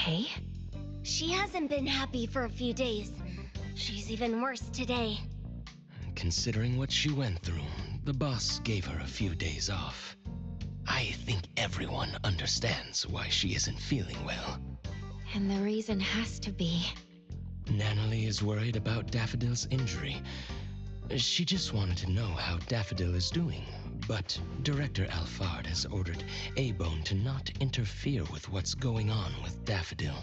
okay? She hasn't been happy for a few days. She's even worse today. Considering what she went through, the boss gave her a few days off. I think everyone understands why she isn't feeling well. And the reason has to be... Natalie is worried about Daffodil's injury. She just wanted to know how Daffodil is doing, but Director Alphard has ordered A-Bone to not interfere with what's going on with Daffodil.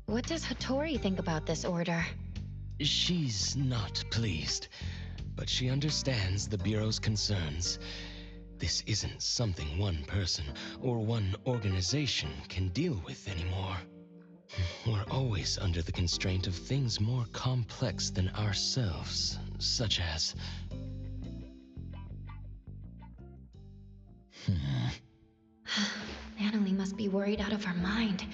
What does Hattori think about this order? She's not pleased, but she understands the Bureau's concerns. This isn't something one person or one organization can deal with anymore. We're always under the constraint of things more complex than ourselves, such as... Natalie must be worried out of her mind.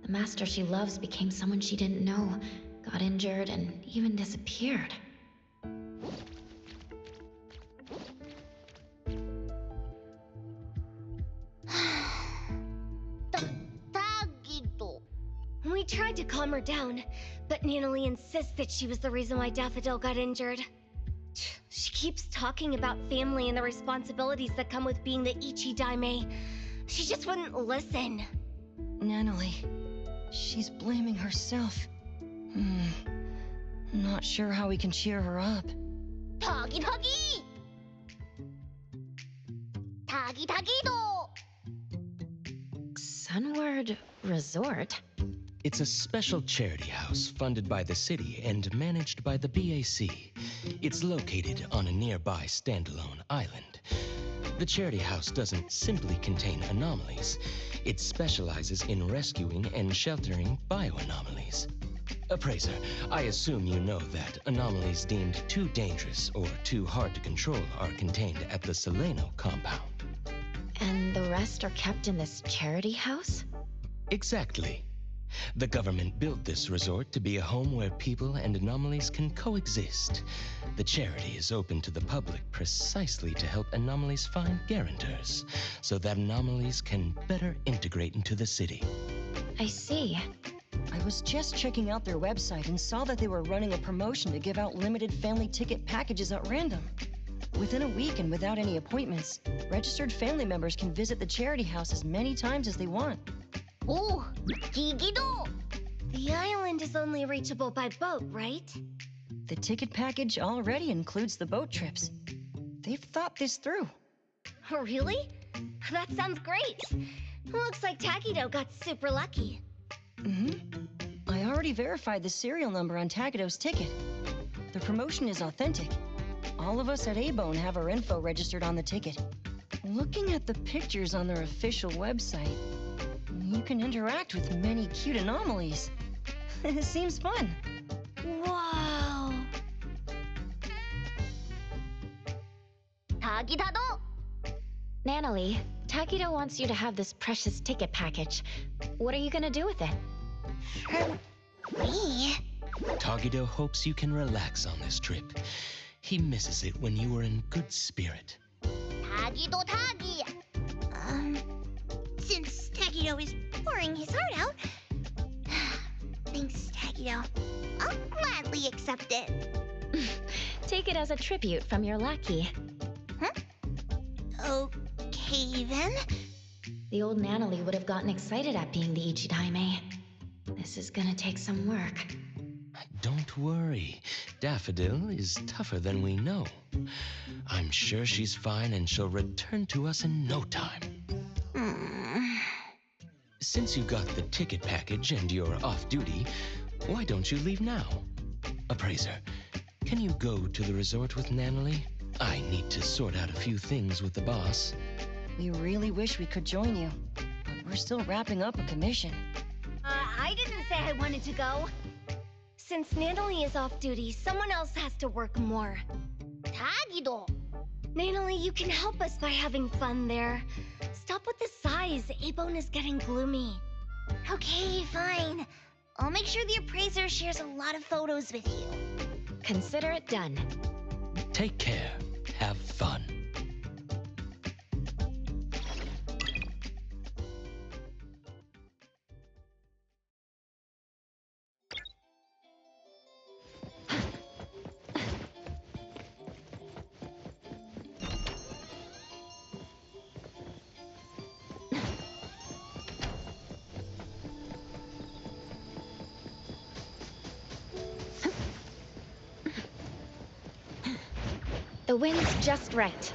The master she loves became someone she didn't know, got injured, and even disappeared. We tried to calm her down, but Natalie insists that she was the reason why Daffodil got injured. She keeps talking about family and the responsibilities that come with being the Ichi-Daime. She just wouldn't listen. Natalie, she's blaming herself. Not sure how we can cheer her up. Tagi Tagi! Tagi Tagi-do! Sunward Resort? It's a special charity house funded by the city and managed by the BAC. It's located on a nearby standalone island. The charity house doesn't simply contain anomalies. It specializes in rescuing and sheltering bioanomalies. Appraiser, I assume you know that anomalies deemed too dangerous or too hard to control are contained at the Seleno compound. And the rest are kept in this charity house? Exactly. The government built this resort to be a home where people and anomalies can coexist. The charity is open to the public precisely to help anomalies find guarantors, so that anomalies can better integrate into the city. I see. I was just checking out their website and saw that they were running a promotion to give out limited family ticket packages at random. Within a week and without any appointments, registered family members can visit the charity house as many times as they want. Oh, Higido! The island is only reachable by boat, right? The ticket package already includes the boat trips. They've thought this through. Oh, really? That sounds great. Looks like Takido got super lucky. I already verified the serial number on Takido's ticket. The promotion is authentic. All of us at A-Bone have our info registered on the ticket. Looking at the pictures on their official website, you can interact with many cute anomalies. It seems fun. Wow! Tagitado! Natalie, Takido wants you to have this precious ticket package. What are you gonna do with it? Me? Tagido hopes you can relax on this trip. He misses it when you were in good spirit. Tagido Tagi! Since Tagido is pouring his heart out... Thanks, Tagido. I'll gladly accept it. Take it as a tribute from your lackey. Huh? Okay, then. The old Natalie would have gotten excited at being the Ichi-Daime. This is gonna take some work. Don't worry. Daffodil is tougher than we know. I'm sure she's fine and she'll return to us in no time. Since you got the ticket package and you're off duty, why don't you leave now? Appraiser, can you go to the resort with Natalie? I need to sort out a few things with the boss. We really wish we could join you, but we're still wrapping up a commission. I didn't say I wanted to go. Since Natalie is off duty, someone else has to work more. Tagido! Natalie, you can help us by having fun there. Stop with the sighs. A-Bone is getting gloomy. Okay, fine. I'll make sure the appraiser shares a lot of photos with you. Consider it done. Take care. Have fun. The wind's just right.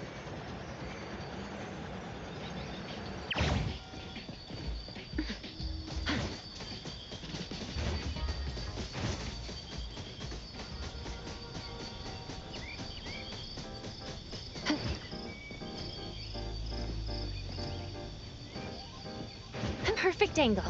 Perfect angle.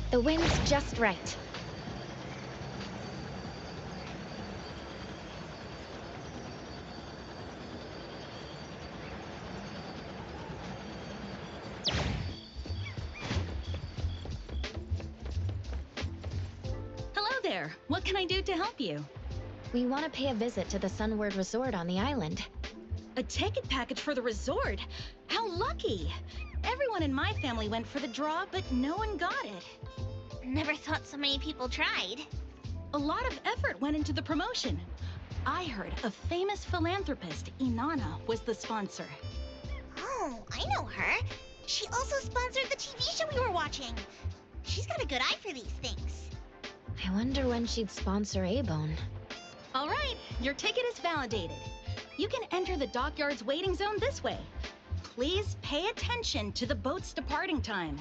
The wind's just right. Hello there. What can I do to help you? We want to pay a visit to the Sunward Resort on the island. A ticket package for the resort? How lucky! Everyone in my family went for the draw, but no one got it. Never thought so many people tried. A lot of effort went into the promotion. I heard a famous philanthropist, Inanna, was the sponsor. Oh, I know her. She also sponsored the TV show we were watching. She's got a good eye for these things. I wonder when she'd sponsor A-Bone. All right, your ticket is validated. You can enter the dockyard's waiting zone this way. Please pay attention to the boat's departing time.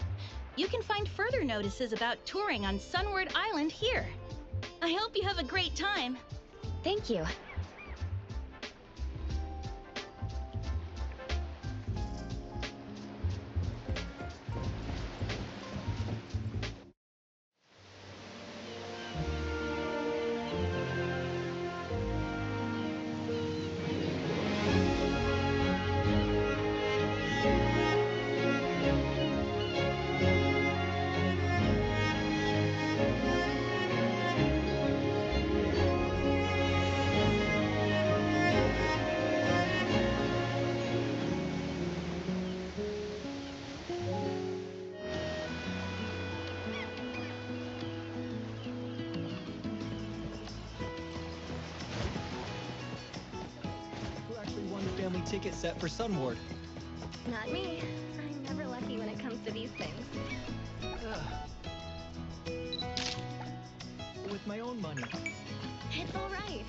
You can find further notices about touring on Sunward Island here. I hope you have a great time. Thank you. Who actually won the family ticket set for Sunward? Not me. I'm never lucky when it comes to these things. With my own money. It's all right.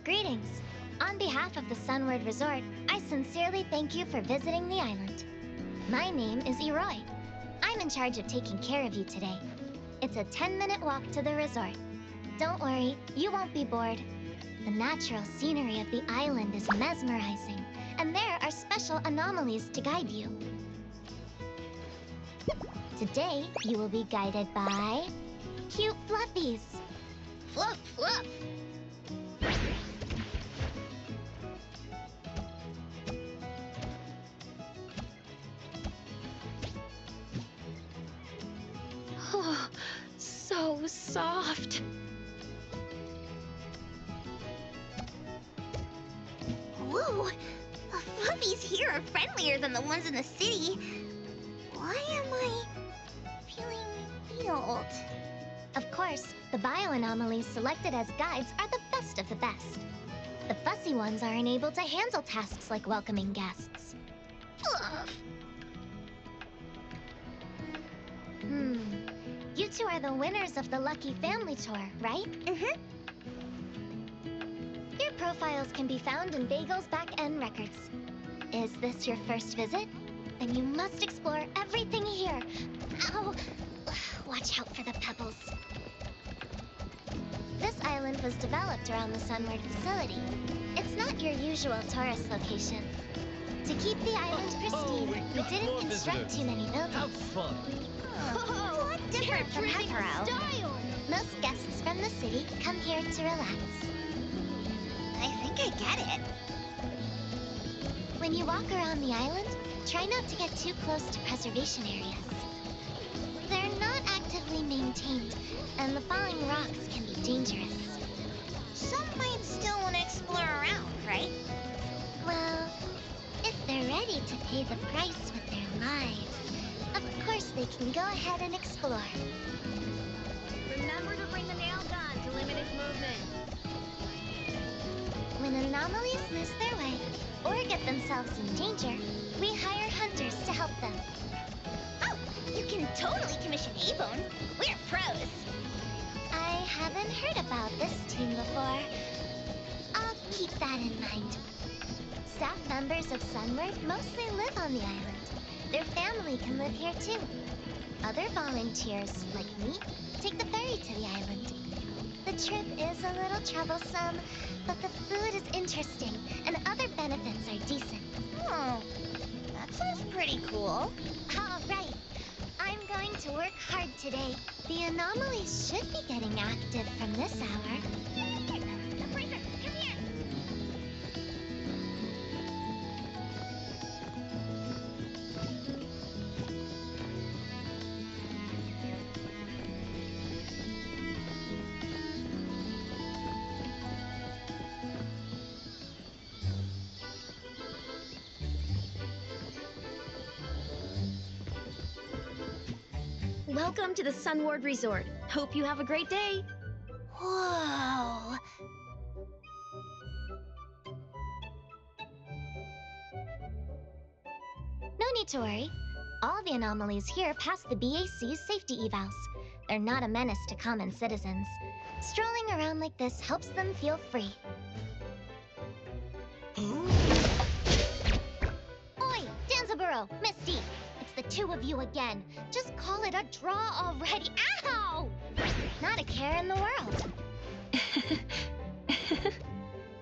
Greetings. On behalf of the Sunward Resort, I sincerely thank you for visiting the island. My name is Eroy. I'm in charge of taking care of you today. It's a 10-minute walk to the resort. Don't worry, you won't be bored. The natural scenery of the island is mesmerizing, and there are special anomalies to guide you. Today, you will be guided by cute fluffies. Fluff, fluff. Oh, so soft. Whoa! The fluffies here are friendlier than the ones in the city. Why am I feeling healed? Of course, the bioanomalies selected as guides are the best of the best. The fussy ones are enabled to handle tasks like welcoming guests. Fluff! You two are the winners of the Lucky Family Tour, right? Mm-hmm. Your profiles can be found in Bagel's back-end records. Is this your first visit? Then you must explore everything here. Ow! Watch out for the pebbles. This island was developed around the Sunward facility. It's not your usual tourist location. To keep the island pristine, we didn't construct too many buildings. Have fun. Oh, it's a lot different from Hetero. Most guests from the city come here to relax. I think I get it. When you walk around the island, try not to get too close to preservation areas. They're not actively maintained, and the falling rocks can be dangerous. Some might still want to explore around, right? Well, if they're ready to pay the price with their lives, of course they can go ahead and explore. Remember to bring the nail gun to limit its movement. When anomalies lose their way, or get themselves in danger, we hire hunters to help them. Oh, you can totally commission A-Bone. We're pros. I haven't heard about this team before. I'll keep that in mind. Staff members of Sunward mostly live on the island. Their family can live here too. Other volunteers, like me, take the ferry to the island. The trip is a little troublesome, but the food is interesting, and other benefits are decent. Oh, that sounds pretty cool. All right. I'm going to work hard today. The anomalies should be getting active from this hour. Fraser, come here! Welcome to the Sunward Resort. Hope you have a great day. Whoa! No need to worry. All the anomalies here pass the BAC's safety evals. They're not a menace to common citizens. Strolling around like this helps them feel free. Oi, Danzaburo, Misty! It's the two of you again. Just call it a draw already. Ow! Not a care in the world.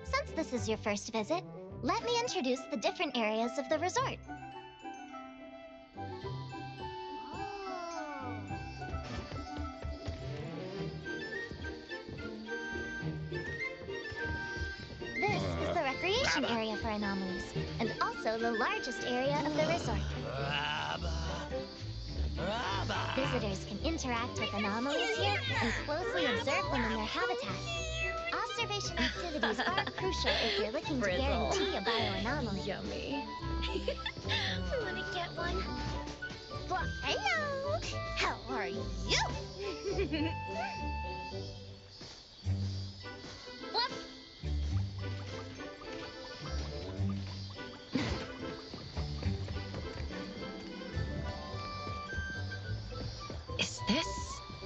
Since this is your first visit, let me introduce the different areas of the resort. This is the recreation area for anomalies, and also the largest area of the resort. Visitors can interact with anomalies here and closely observe them in their habitat. Observation activities are crucial if you're looking to guarantee a bioanomaly. Yummy. Wanna get one? Well, hello! How are you? Whoops! Is this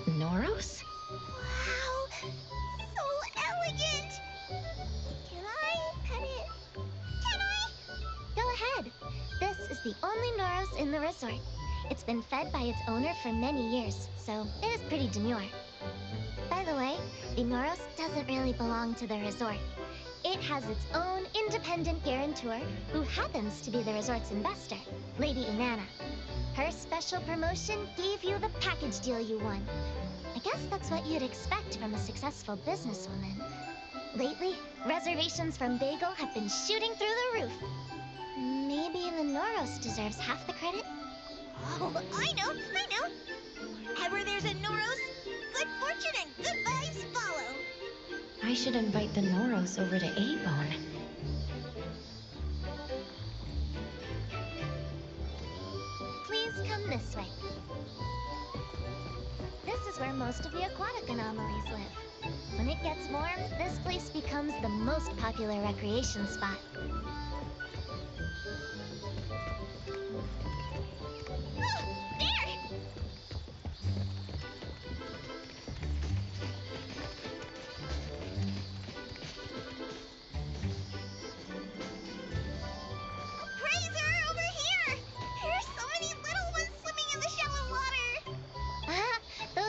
Noros? Wow! So elegant! Can I pet it? Can I? Go ahead. This is the only Noros in the resort. It's been fed by its owner for many years, so it is pretty demure. By the way, the Noros doesn't really belong to the resort. It has its own independent guarantor, who happens to be the resort's investor, Lady Inanna. Her special promotion gave you the package deal you won. I guess that's what you'd expect from a successful businesswoman. Lately, reservations from Bagel have been shooting through the roof. Maybe the Noros deserves half the credit? Oh, I know! Wherever there's a Noros, good fortune and good vibes follow. I should invite the Noros over to A-Bone. Please come this way. This is where most of the aquatic anomalies live. When it gets warm, this place becomes the most popular recreation spot.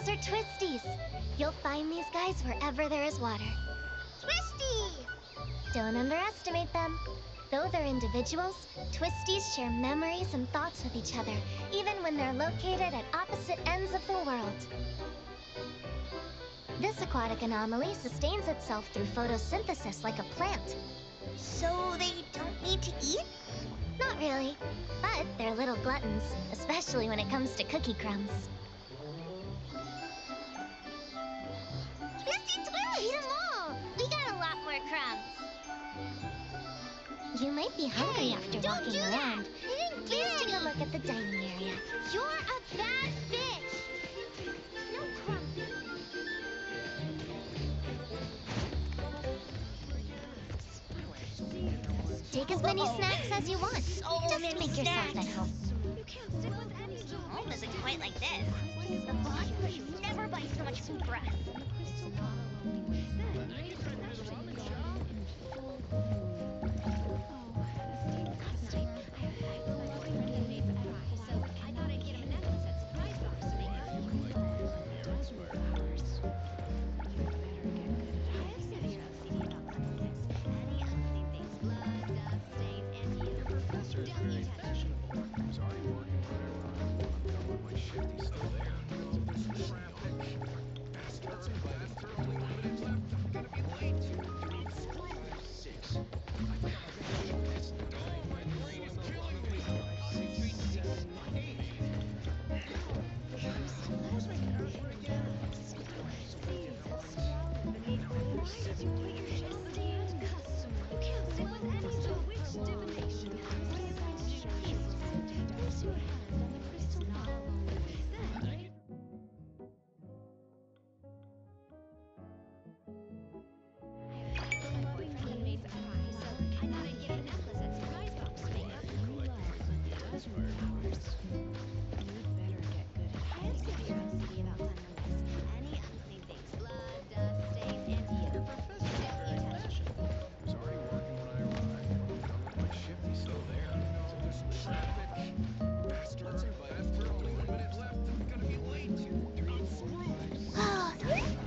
These are twisties. You'll find these guys wherever there is water. Twisty! Don't underestimate them. Though they're individuals, twisties share memories and thoughts with each other, even when they're located at opposite ends of the world. This aquatic anomaly sustains itself through photosynthesis like a plant. So they don't need to eat? Not really, but they're little gluttons, especially when it comes to cookie crumbs. Twisty Twist! Eat them all! We got a lot more crumbs. You might be hungry after don't walking do that. around. I didn't Please get take a any. look at the dining area. You're a bad fish! No crumbs. Take as many snacks as you want, So just many to make yourself snacks. at home. Home isn't quite like this. The boss would never buy so much food for us.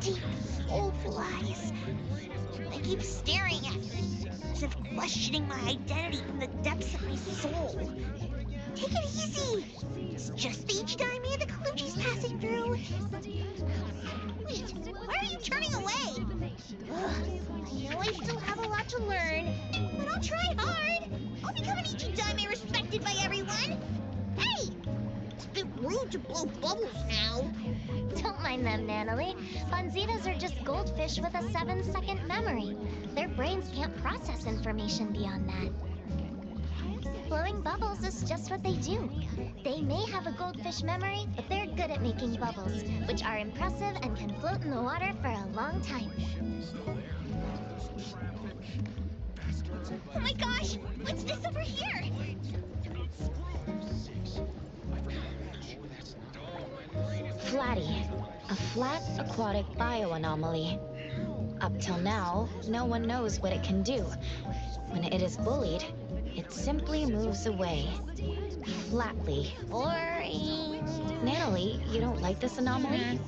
Deep old flies. They keep staring at me, as if questioning my identity from the depths of my soul. Take it easy. It's just the Ichidai the Kaluchi's passing through. Wait, why are you turning away? Ugh, I know I still have a lot to learn, but I'll try hard. I'll become an Ichidai respected by everyone. Hey! It's a bit rude to blow bubbles now. Don't mind them, Natalie. Bonzitas are just goldfish with a 7-second memory. Their brains can't process information beyond that. Blowing bubbles is just what they do. They may have a goldfish memory, but they're good at making bubbles, which are impressive and can float in the water for a long time. Oh my gosh! What's this over here? Flatty, a flat aquatic bioanomaly. Up till now, no one knows what it can do. When it is bullied, it simply moves away. Flatly. Boring. Natalie, you don't like this anomaly?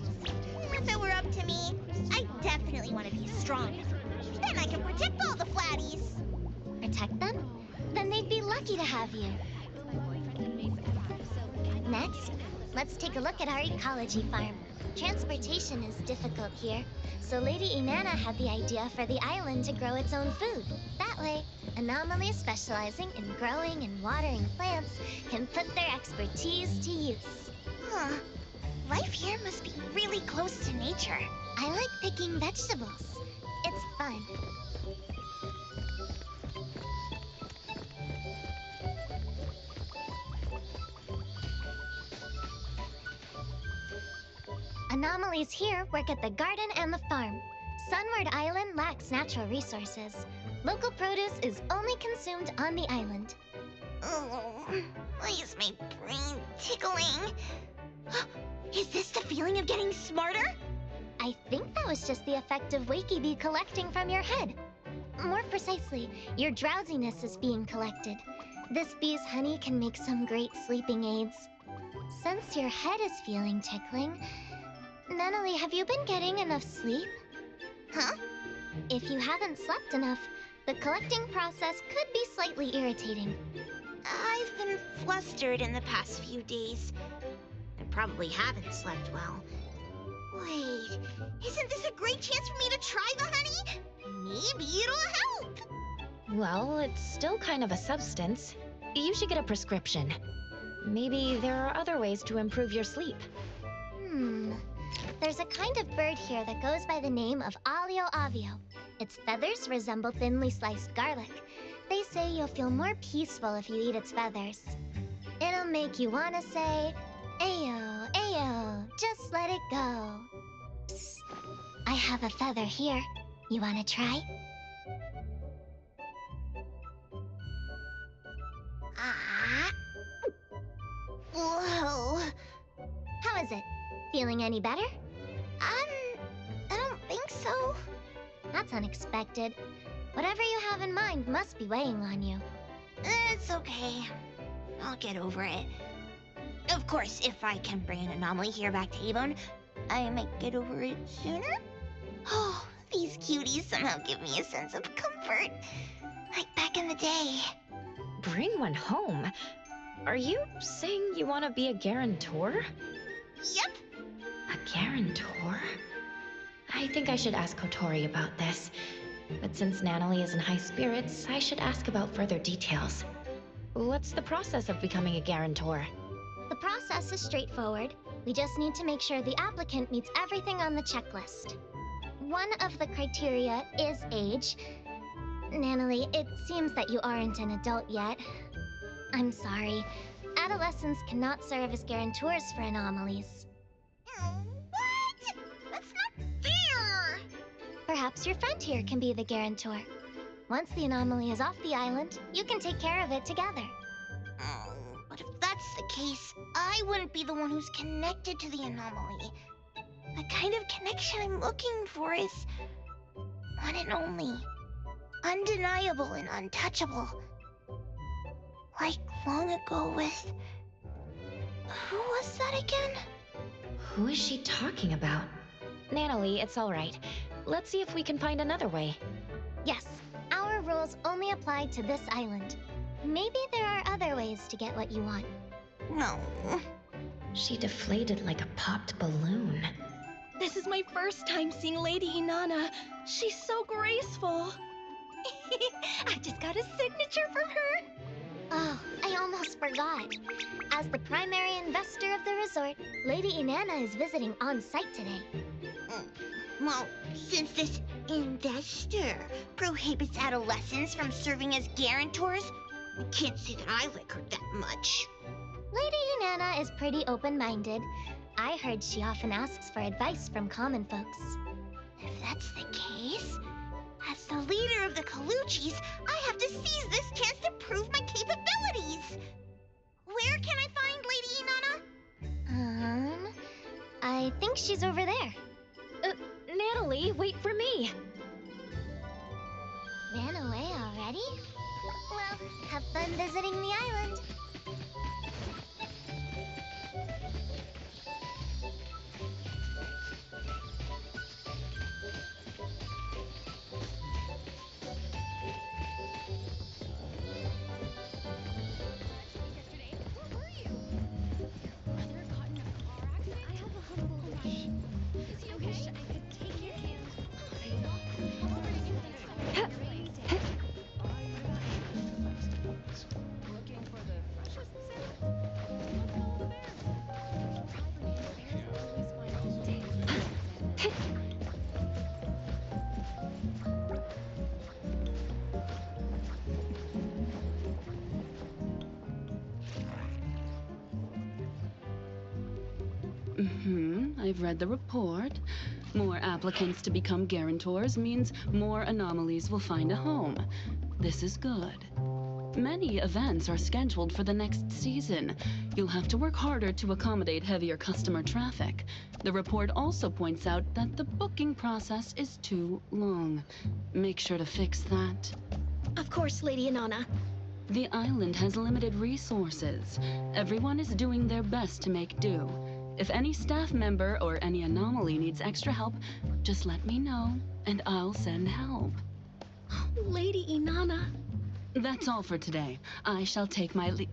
If it were up to me, I definitely want to be stronger. Then I can protect all the flatties. Protect them? Then they'd be lucky to have you. Next, let's take a look at our ecology farm. Transportation is difficult here, so Lady Inanna had the idea for the island to grow its own food. That way, anomalies specializing in growing and watering plants can put their expertise to use. Huh. Life here must be really close to nature. I like picking vegetables. It's fun. Anomalies here work at the garden and the farm. Sunward Island lacks natural resources. Local produce is only consumed on the island. Oh, why is my brain tickling? Is this the feeling of getting smarter? I think that was just the effect of Wakey Bee collecting from your head. More precisely, your drowsiness is being collected. This bee's honey can make some great sleeping aids. Since your head is feeling tickling, Natalie, have you been getting enough sleep? Huh? If you haven't slept enough, the collecting process could be slightly irritating. I've been flustered in the past few days. I probably haven't slept well. Wait, isn't this a great chance for me to try the honey? Maybe it'll help. Well, it's still kind of a substance. You should get a prescription. Maybe there are other ways to improve your sleep. There's a kind of bird here that goes by the name of Alio Avio. Its feathers resemble thinly sliced garlic. They say you'll feel more peaceful if you eat its feathers. It'll make you want to say, Ayo, Ayo, just let it go. Psst. I have a feather here. You want to try? Ah. Whoa. How is it? Feeling any better? I don't think so. That's unexpected. Whatever you have in mind must be weighing on you. It's okay. I'll get over it. Of course, if I can bring an anomaly here back to Avon, I might get over it sooner. Oh, these cuties somehow give me a sense of comfort. Like back in the day. Bring one home? Are you saying you want to be a guarantor? Yep. A guarantor? I think I should ask Kotori about this. But since Natalie is in high spirits, I should ask about further details. What's the process of becoming a guarantor? The process is straightforward. We just need to make sure the applicant meets everything on the checklist. One of the criteria is age. Natalie, it seems that you aren't an adult yet. I'm sorry. Adolescents cannot serve as guarantors for anomalies. What? That's not fair! Perhaps your friend here can be the guarantor. Once the anomaly is off the island, you can take care of it together. Oh, but if that's the case, I wouldn't be the one who's connected to the anomaly. The kind of connection I'm looking for is one and only. Undeniable and untouchable. Like long ago with... Who was that again? Who is she talking about? Natalie, it's all right. Let's see if we can find another way. Yes, our rules only apply to this island. Maybe there are other ways to get what you want. No. She deflated like a popped balloon. This is my first time seeing Lady Inanna. She's so graceful. I just got a signature from her. Oh, I almost forgot. As the primary investor of the resort, Lady Inanna is visiting on site today. Well, since this investor prohibits adolescents from serving as guarantors, I can't say that I like her that much. Lady Inanna is pretty open-minded. I heard she often asks for advice from common folks. If that's the case, as the leader of the Colucci's, I have to seize this chance to prove my capabilities. Where can I find Lady Inanna? I think she's over there. Natalie, wait for me! Ran away already? Well, have fun visiting the island. I've read the report. More applicants to become guarantors means more anomalies will find a home. This is good. Many events are scheduled for the next season. You'll have to work harder to accommodate heavier customer traffic. The report also points out that the booking process is too long. Make sure to fix that. Of course, Lady Inanna. The island has limited resources. Everyone is doing their best to make do. If any staff member or any anomaly needs extra help, just let me know, and I'll send help. Lady Inanna. That's all for today. I shall take my leave.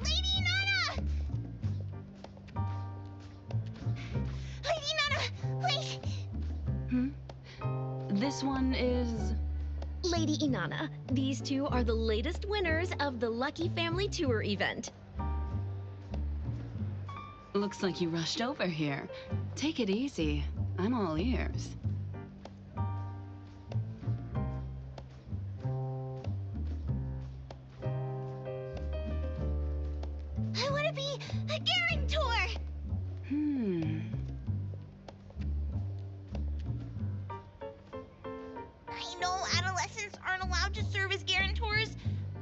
Lady Inanna! Lady Inanna, wait! This one is... Lady Inanna, these two are the latest winners of the Lucky Family Tour event. Looks like you rushed over here. Take it easy. I'm all ears. I want to be a guarantor! I know adolescents aren't allowed to serve as guarantors,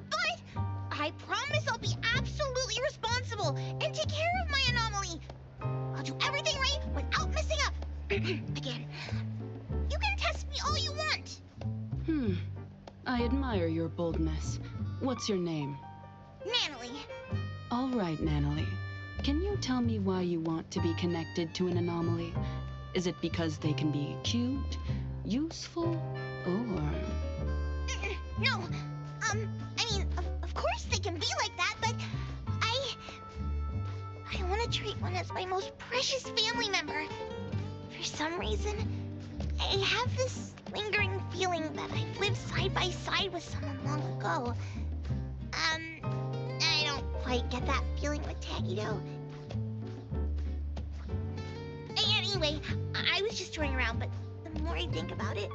but I promise I'll be absolutely responsible and take care of my anomaly. I'll do everything right without messing up. Again, you can test me all you want. I admire your boldness. What's your name? Natalie. All right, Natalie. Can you tell me why you want to be connected to an anomaly? Is it because they can be cute, useful, or... No, I mean, of course they can be like that, but I want to treat one as my most precious family member. For some reason, I have this lingering feeling that I've lived side by side with someone long ago. I don't quite get that feeling with Taggy, though. Anyway, I was just toying around, but the more I think about it,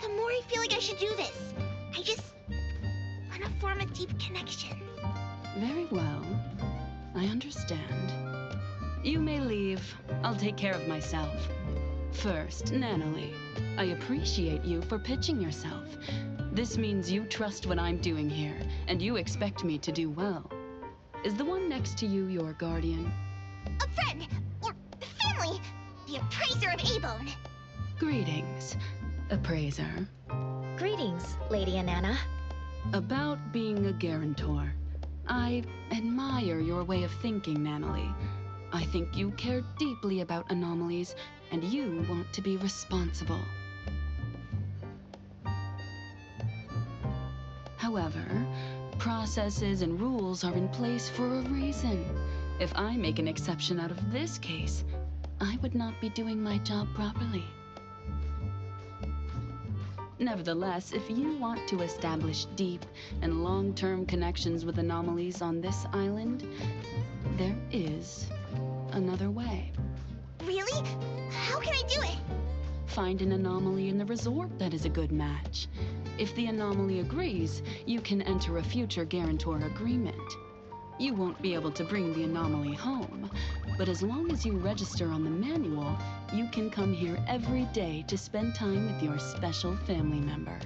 the more I feel like I should do this. I just want to form a deep connection. Very well. I understand. You may leave. I'll take care of myself. First, Natalie, I appreciate you for pitching yourself. This means you trust what I'm doing here, and you expect me to do well. Is the one next to you your guardian? A friend, or family, the appraiser of A-Bone. Greetings, appraiser. Greetings, Lady Inanna. About being a guarantor. I admire your way of thinking, Natalie. I think you care deeply about anomalies, and you want to be responsible. However, processes and rules are in place for a reason. If I make an exception out of this case, I would not be doing my job properly. Nevertheless, if you want to establish deep and long-term connections with anomalies on this island, there is another way. Really? How can I do it? Find an anomaly in the resort that is a good match. If the anomaly agrees, you can enter a future guarantor agreement. You won't be able to bring the anomaly home, but as long as you register on the manual, you can come here every day to spend time with your special family member.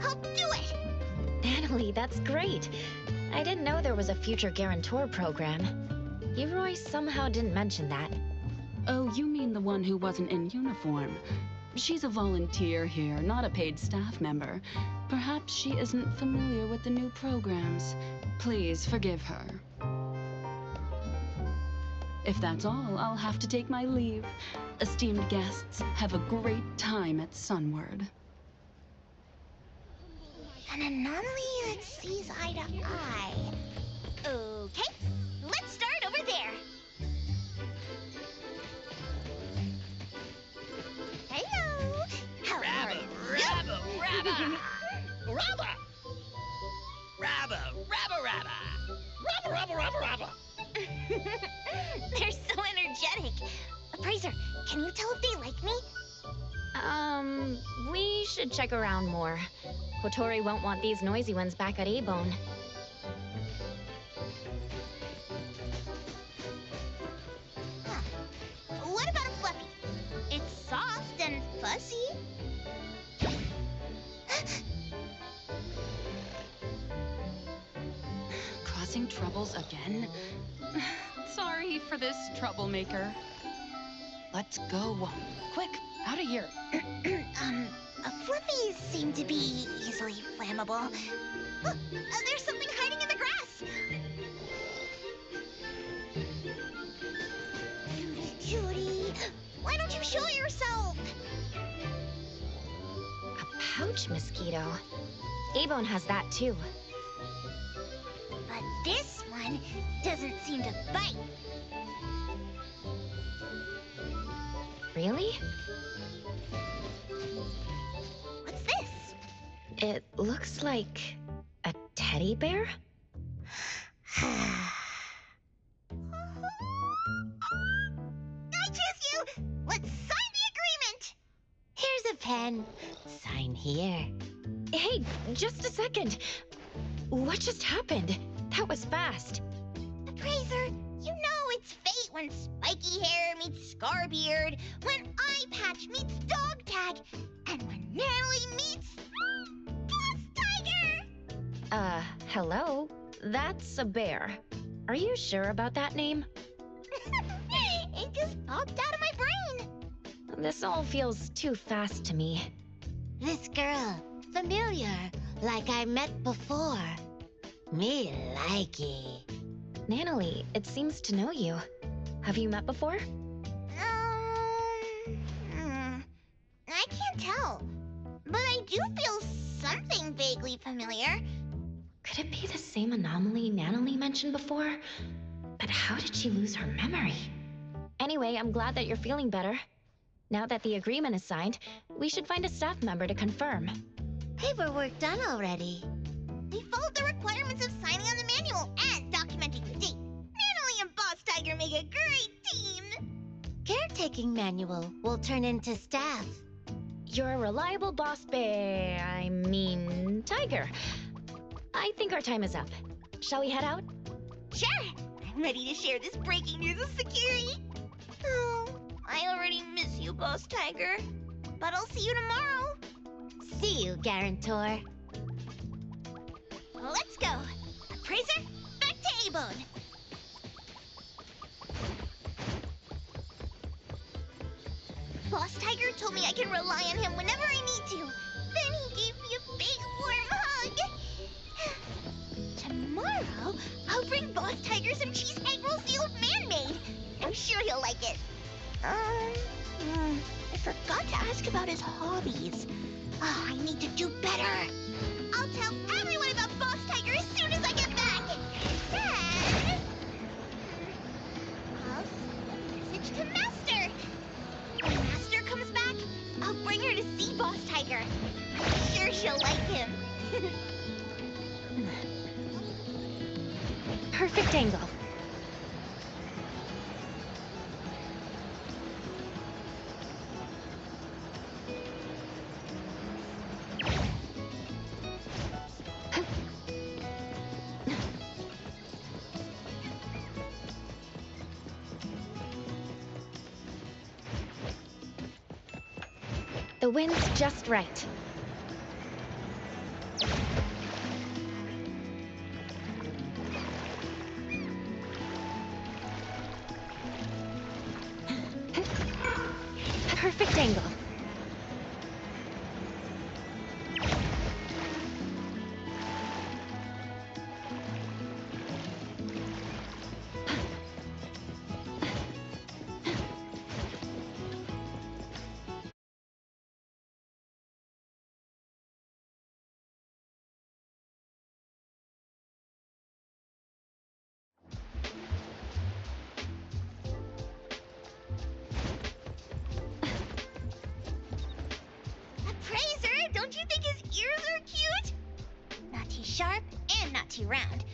I'll do it! Natalie, that's great. I didn't know there was a future guarantor program. Leroy somehow didn't mention that. Oh, you mean the one who wasn't in uniform. She's a volunteer here, not a paid staff member. Perhaps she isn't familiar with the new programs. Please forgive her. If that's all, I'll have to take my leave. Esteemed guests, have a great time at Sunward. An anomaly that sees eye to eye. Okay, let's start over there. Hello. How are you? Rabba, rabba, rabba, rabba, rabba, rabba, rabba, rabba, rabba, rabba. They're so energetic. Appraiser, can you tell if they like me? We should check around more. Kotori won't want these noisy ones back at A-Bone. Huh. What about a Fluffy? It's soft and fussy. Causing troubles again? Sorry for this, troublemaker. Let's go. Quick, out of here. Fluffies seem to be easily flammable. Look, there's something hiding in the grass. show yourself! A pouch mosquito. Abone has that too. But this one doesn't seem to bite. Really? What's this? It looks like a teddy bear? I choose you! Let's sign the agreement! Here's a pen. Sign here. Hey, just a second. What just happened? That was fast. Appraiser, you know it's fate when spiky hair meets Scarbeard, when eye patch meets dog tag, and when Natalie meets Boss Tiger! Hello? That's a bear. Are you sure about that name? It just popped out of my brain. This all feels too fast to me. This girl, familiar, like I met before. Me likey. Natalie, it seems to know you. Have you met before? I can't tell. But I do feel something vaguely familiar. Could it be the same anomaly Natalie mentioned before? But how did she lose her memory? Anyway, I'm glad that you're feeling better. Now that the agreement is signed, we should find a staff member to confirm. Paperwork done already. We followed the requirements of signing on the manual and documenting the date. Natalie and Boss Tiger make a great team. Caretaking manual will turn into staff. You're a reliable boss Tiger. I think our time is up. Shall we head out? Sure. I'm ready to share this breaking news with security. Oh, I already miss you, Boss Tiger. But I'll see you tomorrow. See you, Guarantor. Let's go. Appraiser, back to Abone. Boss Tiger told me I can rely on him whenever I need to. Then he gave me a big warm hug. Tomorrow, I'll bring Boss Tiger some cheese egg rolls the old man made. I'm sure he'll like it. I forgot to ask about his hobbies. Oh, I need to do better. I'll tell everyone about Boss Tiger as soon as I get back. Then, I'll send a message to Master. When Master comes back, I'll bring her to see Boss Tiger. I'm sure she'll like him. Perfect angle. The wind's just right. Perfect angle. Appraiser, don't you think his ears are cute? Not too sharp and not too round.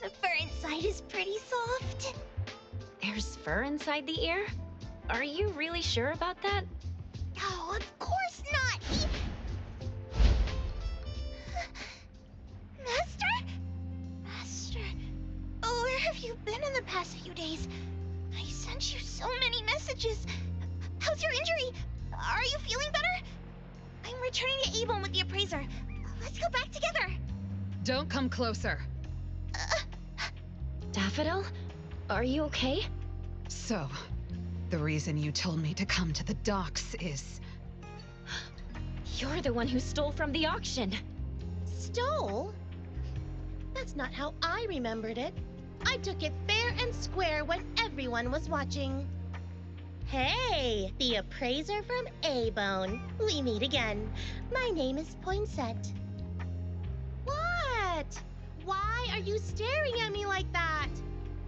The fur inside is pretty soft. There's fur inside the ear? Are you really sure about that? Oh, of course not. Master? Master, where have you been in the past few days? I sent you so many messages. How's your injury? Are you feeling better? I'm returning to Avon with the appraiser. Let's go back together. Don't come closer. Daffodil? Are you okay? So, the reason you told me to come to the docks is... You're the one who stole from the auction. Stole? That's not how I remembered it. I took it fair and square when everyone was watching. Hey, the appraiser from A-Bone. We meet again. My name is Poinsett. What? Why are you staring at me like that?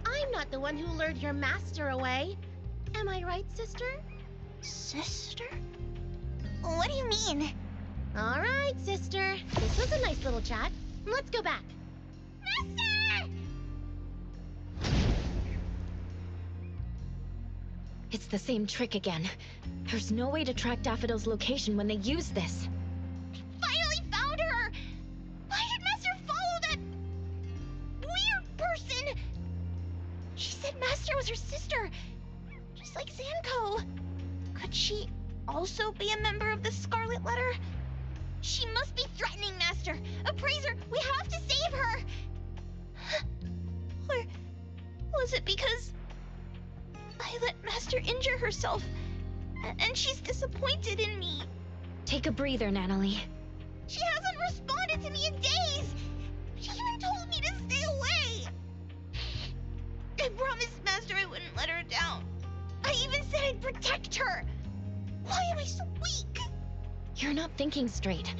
I'm not the one who lured your master away. Am I right, sister? Sister? What do you mean? All right, sister. This was a nice little chat. Let's go back. Master! It's the same trick again. There's no way to track Daffodil's location when they use this. Finally found her! Why did Master follow that weird person? She said Master was her sister, just like Zanko. Could she also be a member of the Scarlet Letter? She must be threatening Master. Appraiser, we have to save her! Or was it because I let Master injure herself, and she's disappointed in me? Take a breather, Natalie. She hasn't responded to me in days! She even told me to stay away! I promised Master I wouldn't let her down. I even said I'd protect her! Why am I so weak? You're not thinking straight.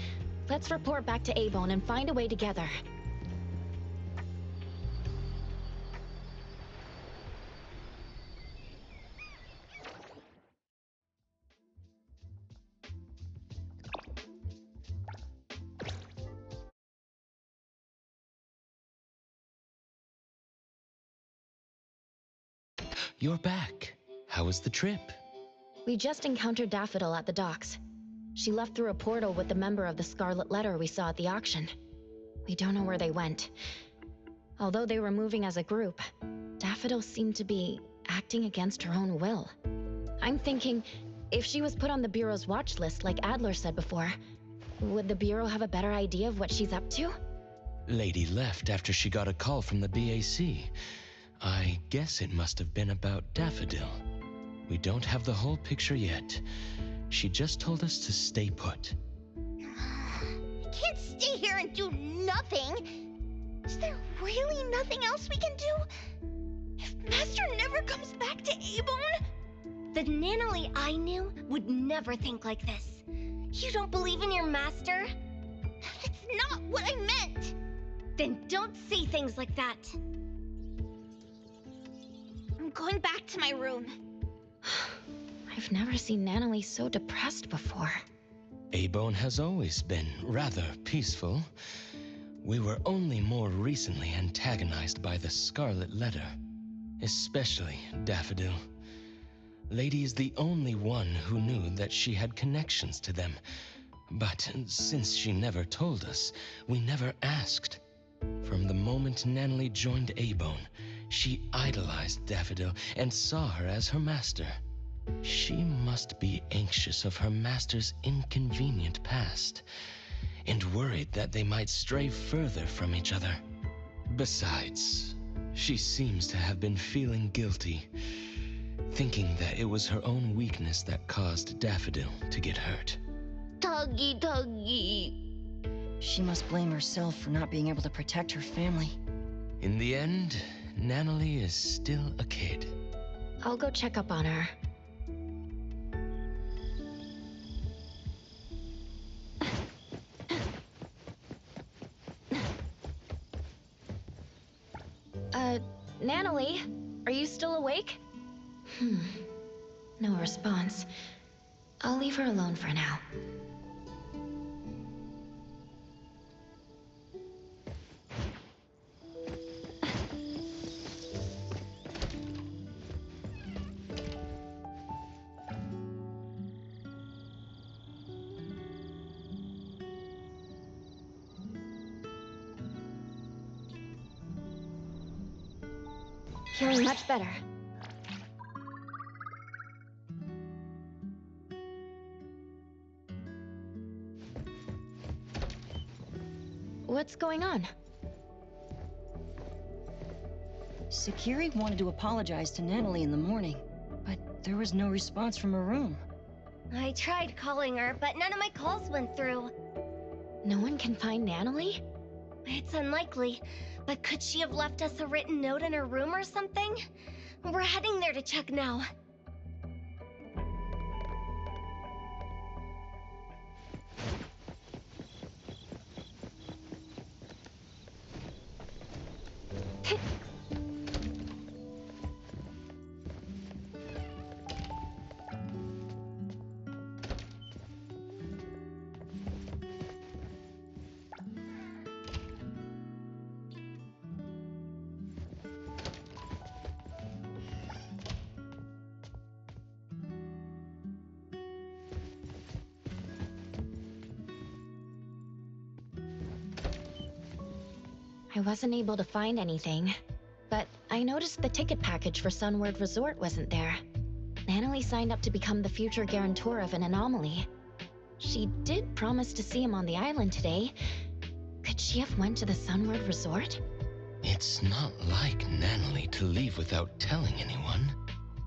Let's report back to A-Bone and find a way together. You're back. How was the trip? We just encountered Daffodil at the docks. She left through a portal with the member of the Scarlet Letter we saw at the auction. We don't know where they went. Although they were moving as a group, Daffodil seemed to be acting against her own will. I'm thinking, if she was put on the Bureau's watch list like Adler said before, would the Bureau have a better idea of what she's up to? Lady left after she got a call from the BAC. I guess it must have been about Daffodil. We don't have the whole picture yet. She just told us to stay put. I can't stay here and do nothing. Is there really nothing else we can do? If Master never comes back to A-Bone? The Nanalie I knew would never think like this. You don't believe in your master? That's not what I meant! Then don't say things like that. I'm going back to my room. I've never seen Natalie so depressed before. A-Bone has always been rather peaceful. We were only more recently antagonized by the Scarlet Letter, especially Daffodil. Lady is the only one who knew that she had connections to them, but since she never told us, we never asked. From the moment Natalie joined A-Bone, she idolized Daffodil and saw her as her master. She must be anxious of her master's inconvenient past, and worried that they might stray further from each other. Besides, she seems to have been feeling guilty, thinking that it was her own weakness that caused Daffodil to get hurt. Tuggy. She must blame herself for not being able to protect her family. In the end, Natalie is still a kid. I'll go check up on her. Natalie, are you still awake? No response. I'll leave her alone for now. Feeling much better. What's going on? Sakiri wanted to apologize to Natalie in the morning, but there was no response from her room. I tried calling her, but none of my calls went through. No one can find Natalie? It's unlikely, but could she have left us a written note in her room or something? We're heading there to check now. I wasn't able to find anything, but I noticed the ticket package for Sunward Resort wasn't there. Natalie signed up to become the future guarantor of an anomaly. She did promise to see him on the island today. Could she have went to the Sunward Resort? It's not like Natalie to leave without telling anyone.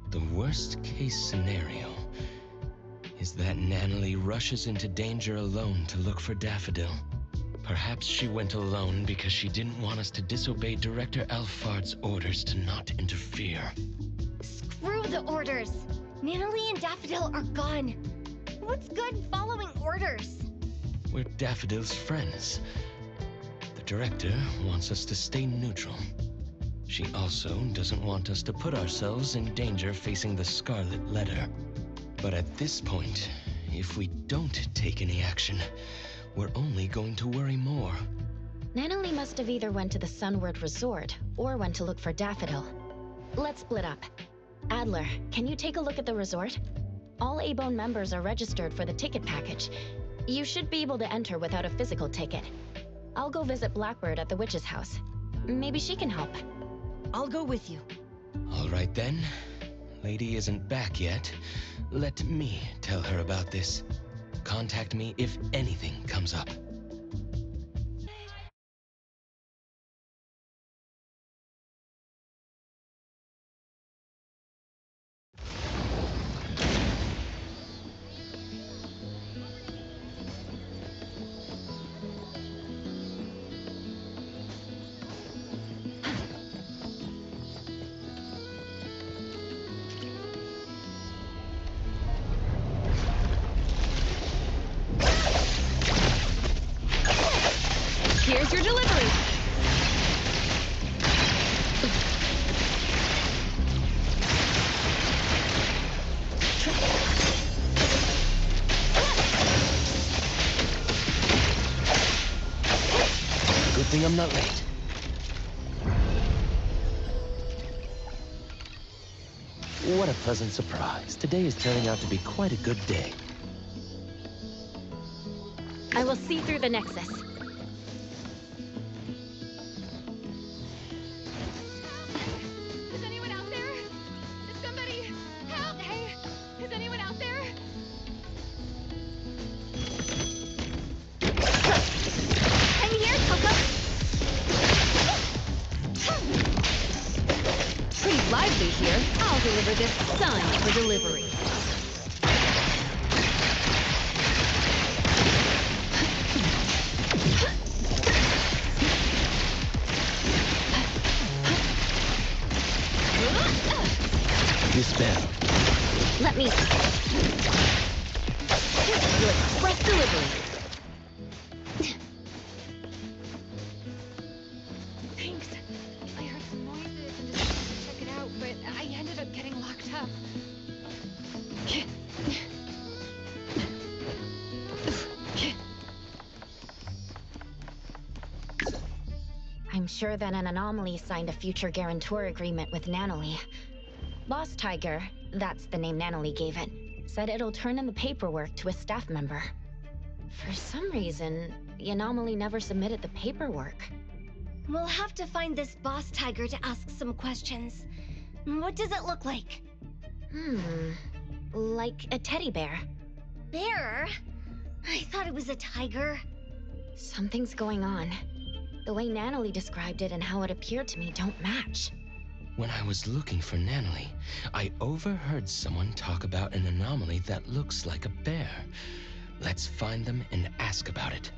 The worst case scenario is that Natalie rushes into danger alone to look for Daffodil. Perhaps she went alone because she didn't want us to disobey Director Alfard's orders to not interfere. Screw the orders! Natalie and Daffodil are gone. What's good following orders? We're Daffodil's friends. The director wants us to stay neutral. She also doesn't want us to put ourselves in danger facing the Scarlet Letter. But at this point, if we don't take any action, we're only going to worry more. Natalie must have either went to the Sunward Resort or went to look for Daffodil. Let's split up. Adler, can you take a look at the resort? All A-Bone members are registered for the ticket package. You should be able to enter without a physical ticket. I'll go visit Blackbird at the witch's house. Maybe she can help. I'll go with you. All right then. Lady isn't back yet. Let me tell her about this. Contact me if anything comes up. Here's your delivery. Good thing I'm not late. What a pleasant surprise. Today is turning out to be quite a good day. I will see through the Nexus. Is anyone out there? Is somebody help? Hey, is anyone out there? I'm here, Coco. Pretty lively here. I'll deliver this sign for delivery. Dispel. Let me... Your express delivery. Thanks. I heard some noises and decided to check it out, but I ended up getting locked up. I'm sure that an anomaly signed a future guarantor agreement with Natalie. Boss Tiger, that's the name Natalie gave it, said it'll turn in the paperwork to a staff member. For some reason, the anomaly never submitted the paperwork. We'll have to find this boss tiger to ask some questions. What does it look like? Like a teddy bear. Bear? I thought it was a tiger. Something's going on. The way Natalie described it and how it appeared to me don't match. When I was looking for Natalie, I overheard someone talk about an anomaly that looks like a bear. Let's find them and ask about it.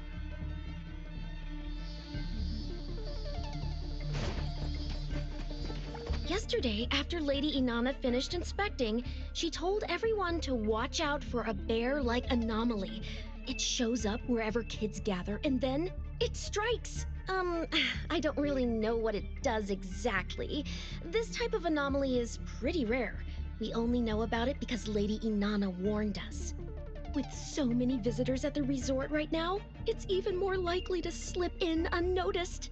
Yesterday, after Lady Inanna finished inspecting, she told everyone to watch out for a bear-like anomaly. It shows up wherever kids gather, and then it strikes. I don't really know what it does exactly. This type of anomaly is pretty rare. We only know about it because Lady Inanna warned us. With so many visitors at the resort right now, it's even more likely to slip in unnoticed.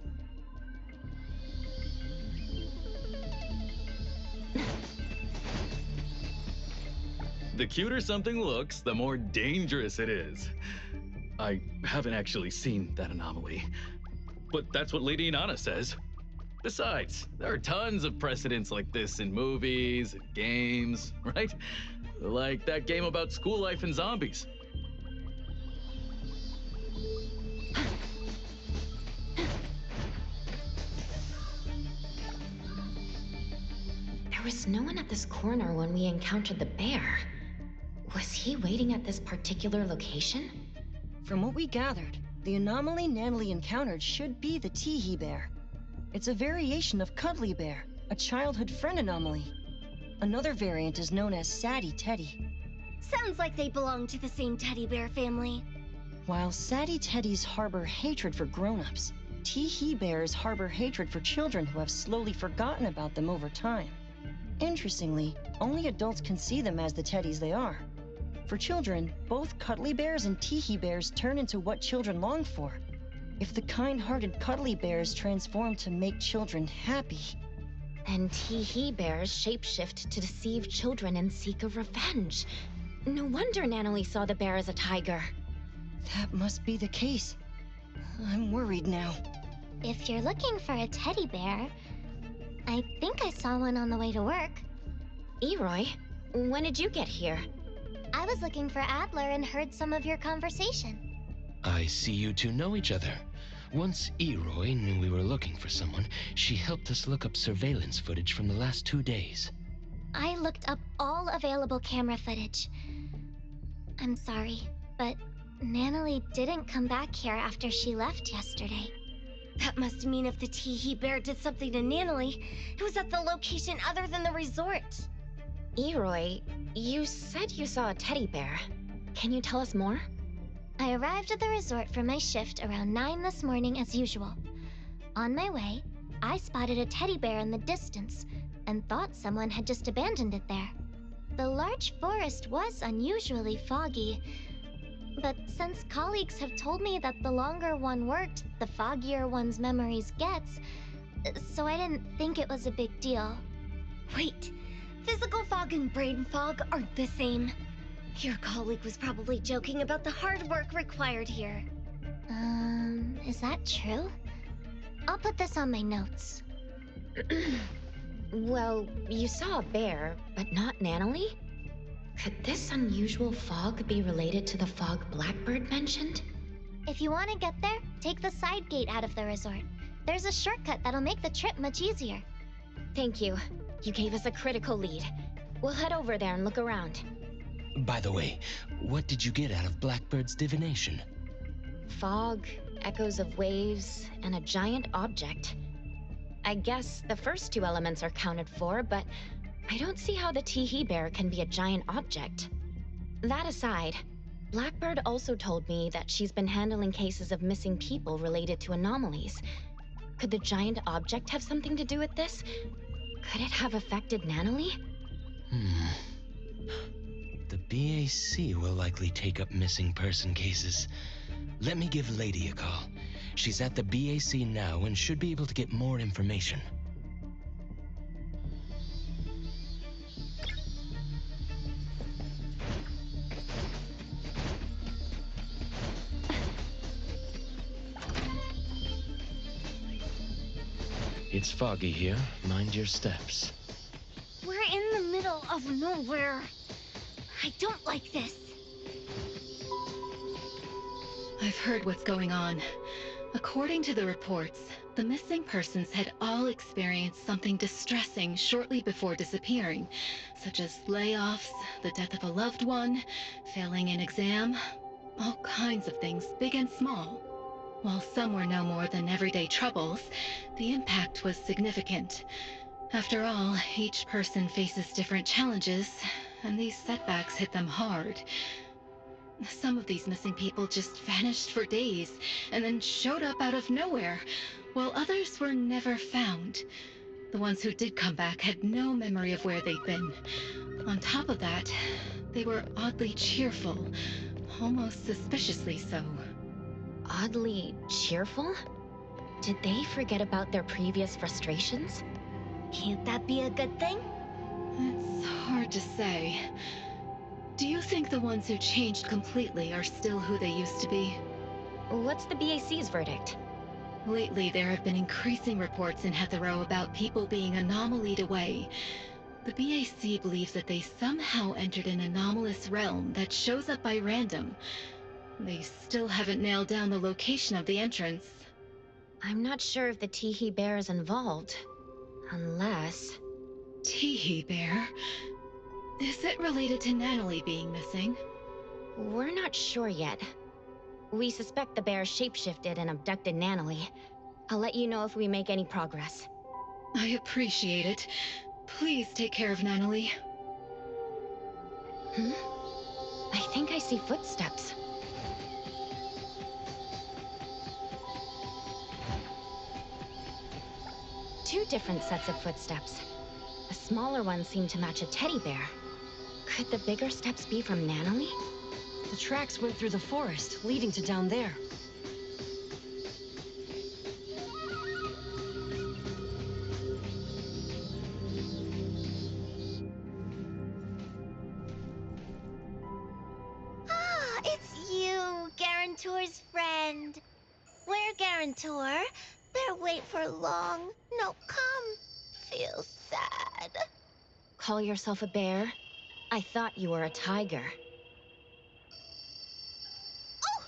The cuter something looks, the more dangerous it is. I haven't actually seen that anomaly. but that's what Lady Inanna says. Besides, there are tons of precedents like this in movies and games, right? Like that game about school life and zombies. There was no one at this corner when we encountered the bear. Was he waiting at this particular location? From what we gathered, the anomaly Natalie encountered should be the Teehee bear. It's a variation of Cuddly Bear, a childhood friend anomaly. Another variant is known as Sadie Teddy. Sounds like they belong to the same teddy bear family. While Sadie Teddies harbor hatred for grown-ups, Teehee bears harbor hatred for children who have slowly forgotten about them over time. Interestingly, only adults can see them as the teddies they are. For children, both Cuddly Bears and Teehee bears turn into what children long for. If the kind-hearted Cuddly Bears transform to make children happy, then Teehee bears shapeshift to deceive children and seek a revenge. No wonder Nanalie saw the bear as a tiger. That must be the case. I'm worried now. If you're looking for a teddy bear, I think I saw one on the way to work. Eroy, when did you get here? I was looking for Adler and heard some of your conversation. I see you two know each other. Once Eroy knew we were looking for someone, she helped us look up surveillance footage from the last 2 days. I looked up all available camera footage. I'm sorry, but Nanalie didn't come back here after she left yesterday. That must mean if the Teehee bear did something to Nanalie, it was at the location other than the resort. Eroy, you said you saw a teddy bear. Can you tell us more? I arrived at the resort for my shift around 9 this morning as usual. On my way, I spotted a teddy bear in the distance and thought someone had just abandoned it there. The large forest was unusually foggy, but since colleagues have told me that the longer one worked, the foggier one's memories gets, so I didn't think it was a big deal. Wait, physical fog and brain fog aren't the same. Your colleague was probably joking about the hard work required here. Is that true? I'll put this on my notes. Well, you saw a bear, but not Nanalie? Could this unusual fog be related to the fog Blackbird mentioned? If you want to get there, take the side gate out of the resort. There's a shortcut that'll make the trip much easier. Thank you. You gave us a critical lead. We'll head over there and look around. By the way, what did you get out of Blackbird's divination? Fog, echoes of waves, and a giant object. I guess the first 2 elements are counted for, but I don't see how the Teehee bear can be a giant object. That aside, Blackbird also told me that she's been handling cases of missing people related to anomalies. Could the giant object have something to do with this? Could it have affected Nanalie? The BAC will likely take up missing person cases. Let me give Lady a call. She's at the BAC now and should be able to get more information. It's foggy here. Mind your steps. We're in the middle of nowhere. I don't like this. I've heard what's going on. According to the reports, the missing persons had all experienced something distressing shortly before disappearing, such as layoffs, the death of a loved one, failing an exam, all kinds of things, big and small. While some were no more than everyday troubles, the impact was significant. After all, each person faces different challenges, and these setbacks hit them hard. Some of these missing people just vanished for days, and then showed up out of nowhere, while others were never found. The ones who did come back had no memory of where they'd been. On top of that, they were oddly cheerful, almost suspiciously so. Oddly cheerful? Did they forget about their previous frustrations? Can't that be a good thing? It's hard to say. Do you think the ones who changed completely are still who they used to be? What's the BAC's verdict? Lately, there have been increasing reports in Hetero about people being anomalied away. The BAC believes that they somehow entered an anomalous realm that shows up by random. They still haven't nailed down the location of the entrance. I'm not sure if the Teehee Bear is involved. Unless... Teehee Bear? Is it related to Natalie being missing? We're not sure yet. We suspect the bear shapeshifted and abducted Natalie. I'll let you know if we make any progress. I appreciate it. Please take care of Natalie. I think I see footsteps. Two different sets of footsteps. The smaller ones seem to match a teddy bear. Could the bigger steps be from Natalie? The tracks went through the forest, leading to down there. Ah, it's you, Guarantor's friend. Where, Guarantor? Better wait for long. No, come. Feel sad. Call yourself a bear? I thought you were a tiger. Oh!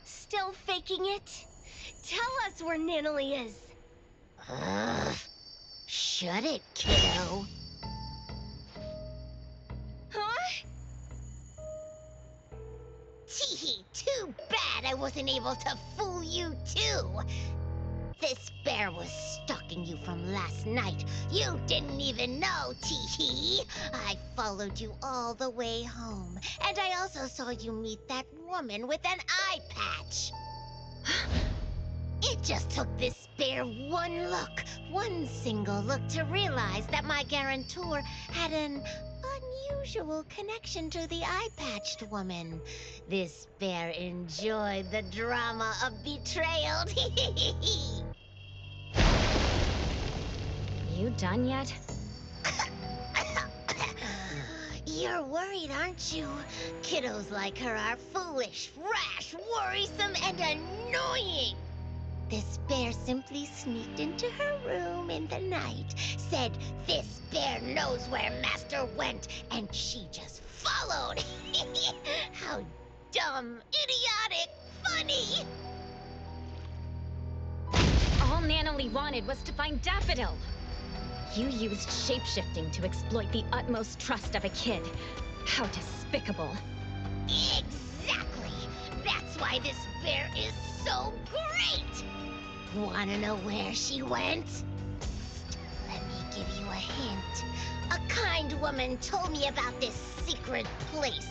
Still faking it? Tell us where Natalie is. Ugh. Shut it, kiddo. Huh? Teehee, too bad I wasn't able to fool you too. This bear was stalking you from last night. You didn't even know, Teehee. I followed you all the way home, and I also saw you meet that woman with an eye patch. It just took this bear one single look to realize that my guarantor had an unusual connection to the eye-patched woman. This bear enjoyed the drama of betrayal. You done yet? You're worried, aren't you? Kiddos like her are foolish, rash, worrisome, and annoying. This bear simply sneaked into her room in the night, said this bear knows where Master went, and she just followed. How dumb, idiotic, funny! All Natalie wanted was to find Daffodil. You used shapeshifting to exploit the utmost trust of a kid. How despicable. Exactly! That's why this bear is so great! Wanna know where she went? Psst, let me give you a hint. A kind woman told me about this secret place.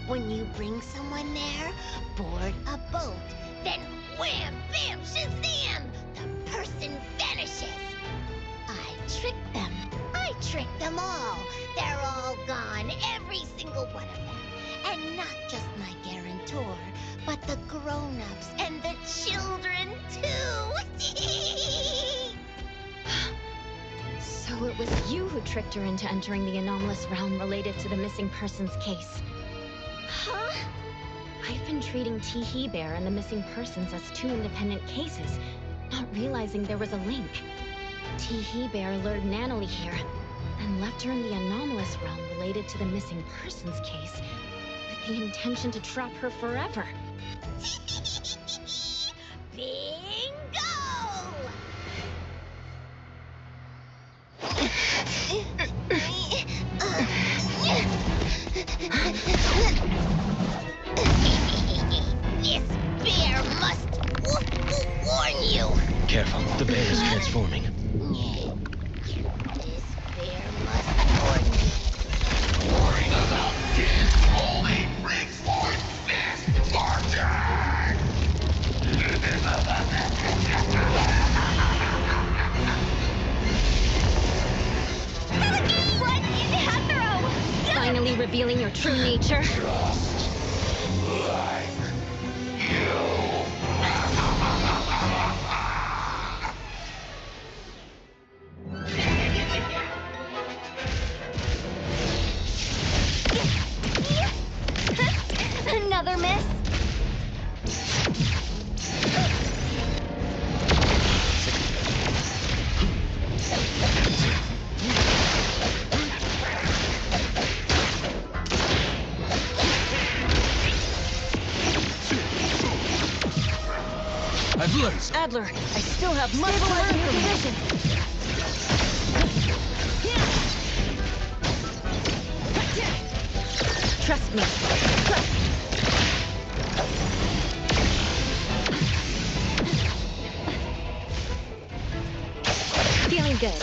When you bring someone there, board a boat, then wham, bam, shazam! The person vanishes. I tricked them all. They're all gone, every single one of them. And not just my guarantor, but the grown-ups and the children, too. So it was you who tricked her into entering the anomalous realm related to the missing persons case. Huh? I've been treating Teehee Bear and the missing persons as two independent cases, not realizing there was a link. Teehee Bear lured Natalie here, and left her in the anomalous realm related to the missing persons case, with the intention to trap her forever. Bingo! This bear must warn you. Careful, the bear is transforming. This bear must warn you. Worrying about kids only reinforces order. Run, Hetero! Finally revealing your true nature. Another miss? Adler, I still have much to learn your position. Trust me. Feeling good.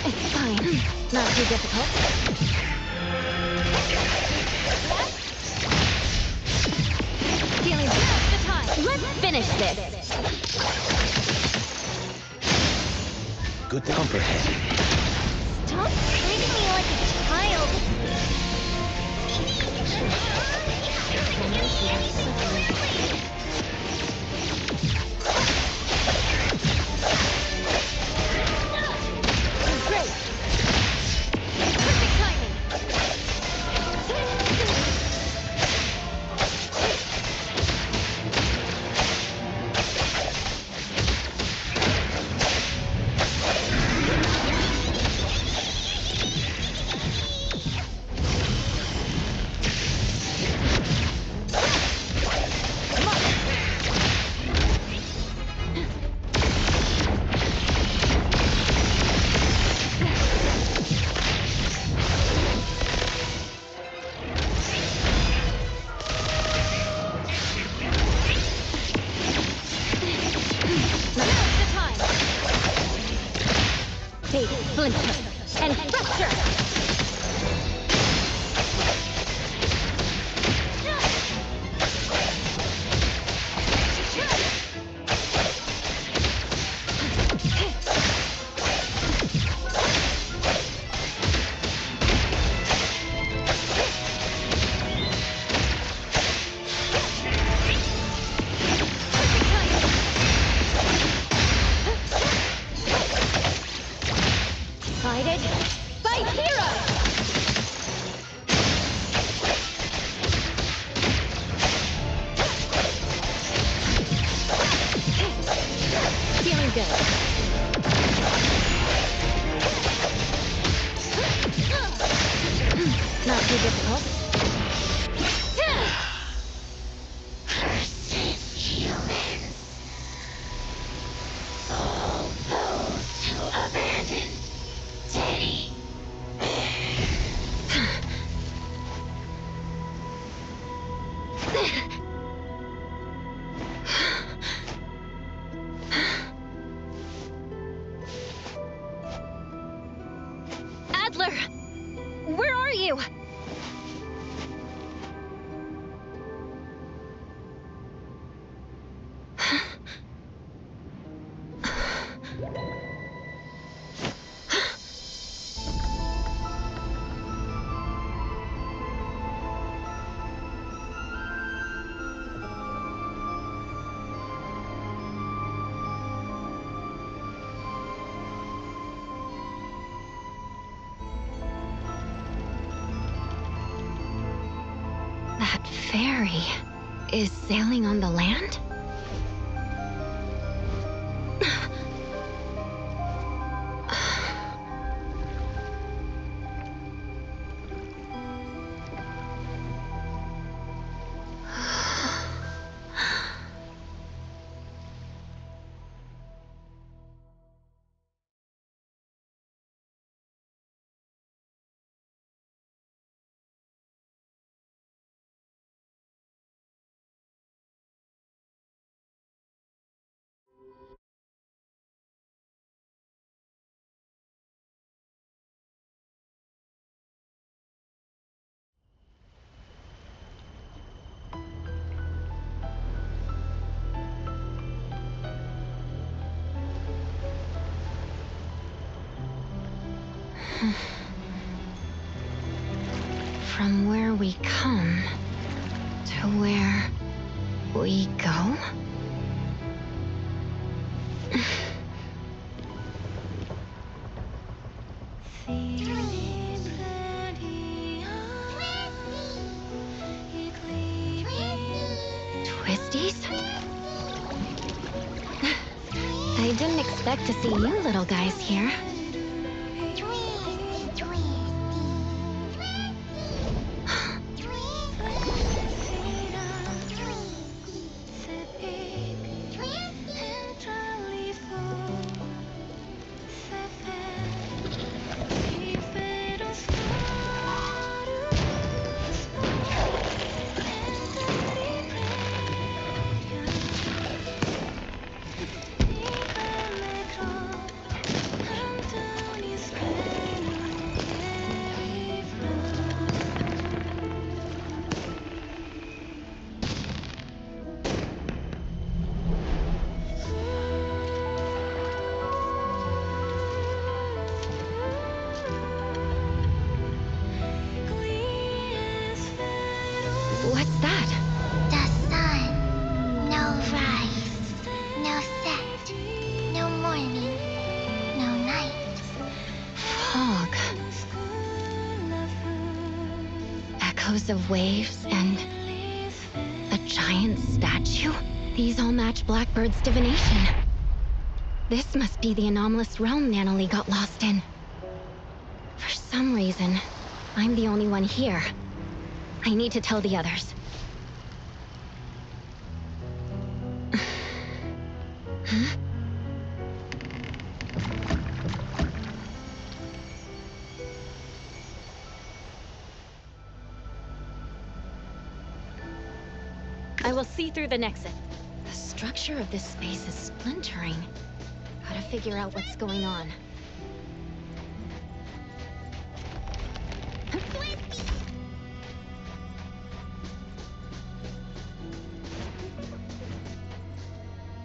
It's fine. Not too difficult. Feeling just the time. Let's finish this. Good to comprehend. Stop treating me like a child. Great. Perfect timing. Fade, splinter, and fracture! Divided by zero! Feeling good. Not too difficult. Humans. All those who abandoned Teddy. Adler! Where are you? That ferry is sailing on the land? From where we come to where we go? Twisties? I didn't expect to see you little guys here. echoes of waves and a giant statue. These all match Blackbird's divination. This must be the anomalous realm Nanalie got lost in. For some reason, I'm the only one here. I need to tell the others. Huh? I will see through the nexus. The structure of this space is splintering. Gotta figure out what's going on.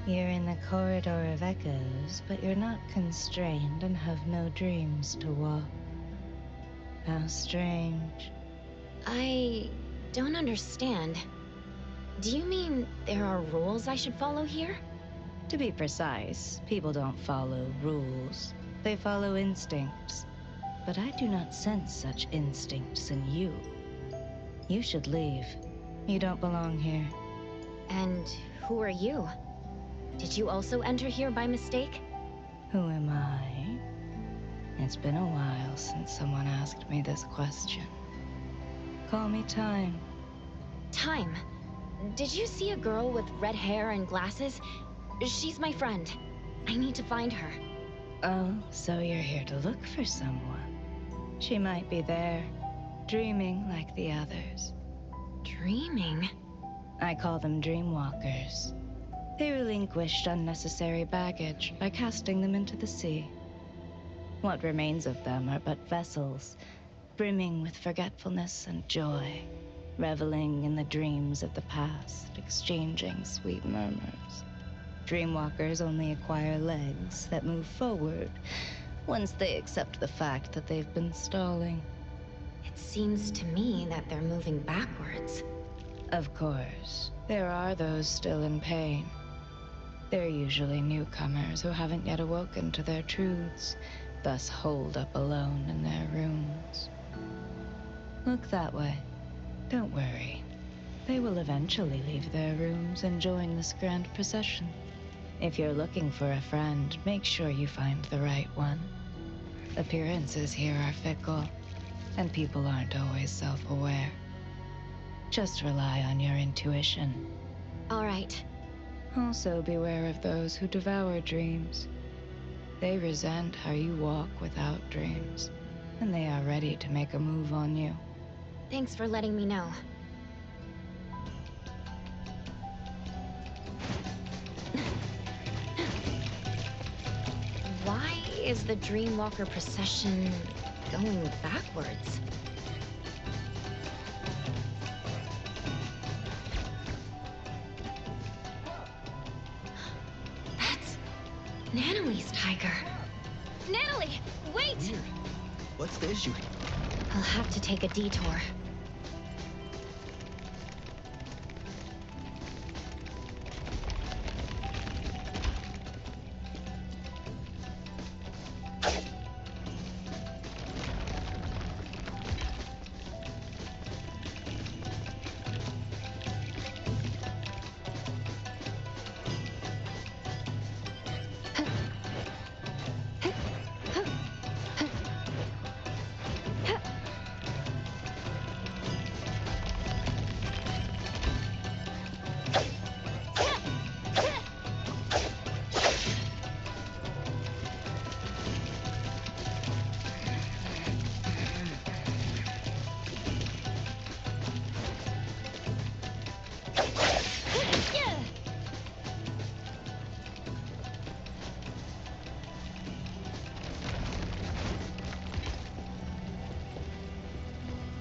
You're in the corridor of echoes, but you're not constrained and have no dreams to walk. How strange. I don't understand. Do you mean there are rules I should follow here? To be precise, people don't follow rules. They follow instincts. But I do not sense such instincts in you. You should leave. You don't belong here. And who are you? Did you also enter here by mistake? Who am I? It's been a while since someone asked me this question. Call me Time. Time? Did you see a girl with red hair and glasses? She's my friend. I need to find her. Oh, so you're here to look for someone. She might be there, dreaming like the others. Dreaming? I call them dreamwalkers. They relinquished unnecessary baggage by casting them into the sea. What remains of them are but vessels, brimming with forgetfulness and joy, reveling in the dreams of the past, exchanging sweet murmurs. Dreamwalkers only acquire legs that move forward once they accept the fact that they've been stalling. It seems to me that they're moving backwards. Of course, there are those still in pain. They're usually newcomers who haven't yet awoken to their truths, thus holed up alone in their rooms. Look that way. Don't worry. They will eventually leave their rooms and join this grand procession. If you're looking for a friend, make sure you find the right one. Appearances here are fickle, and people aren't always self-aware. Just rely on your intuition. All right. Also beware of those who devour dreams. They resent how you walk without dreams, and they are ready to make a move on you. Thanks for letting me know. Why is the Dreamwalker procession going backwards? That's Nanalie's tiger. Nanalie, wait! Weird. What's the issue? I'll have to take a detour.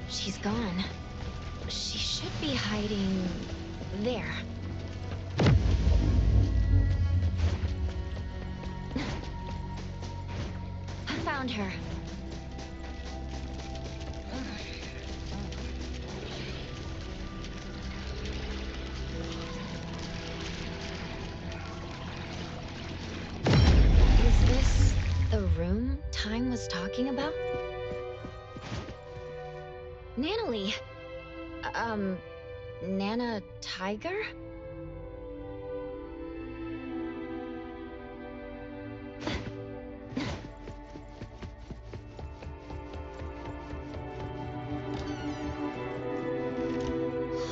She's gone. She should be hiding there. I found her. Is this the room Time was talking about? Nanalie, Nana Tiger?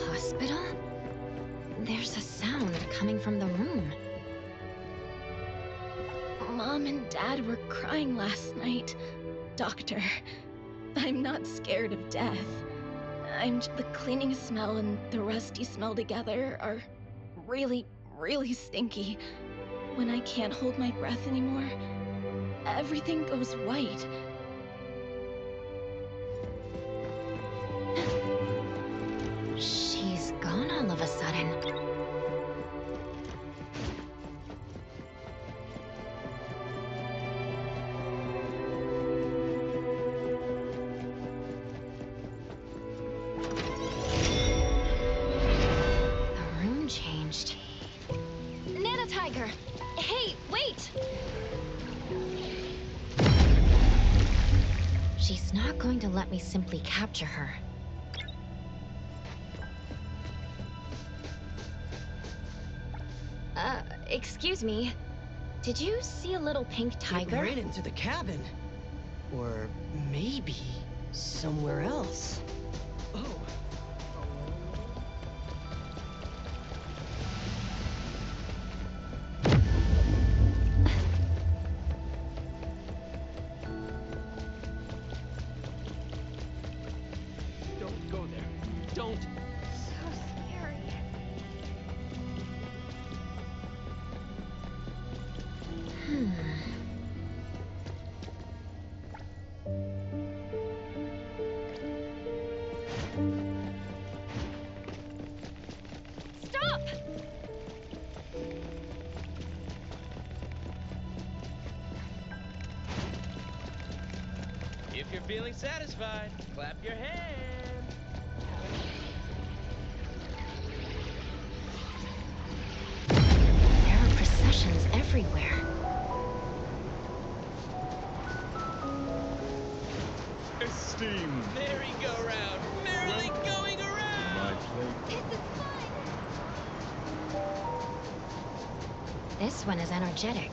Hospital? There's a sound coming from the room. Mom and Dad were crying last night. Doctor, I'm not scared of death. The cleaning smell and the rusty smell together are really, really stinky. When I can't hold my breath anymore, everything goes white. She's gone all of a sudden. The room changed. Nana Tiger! Hey, wait! She's not going to let me simply capture her. Excuse me. Did you see a little pink tiger? It ran into the cabin. Or maybe somewhere else. Oh. Don't go there. Don't. So scary. Stop! If you're feeling satisfied, clap your hand. There are processions everywhere. Esteemed. Merry-go-round, merrily going around. My plate. This is fun! This one is energetic.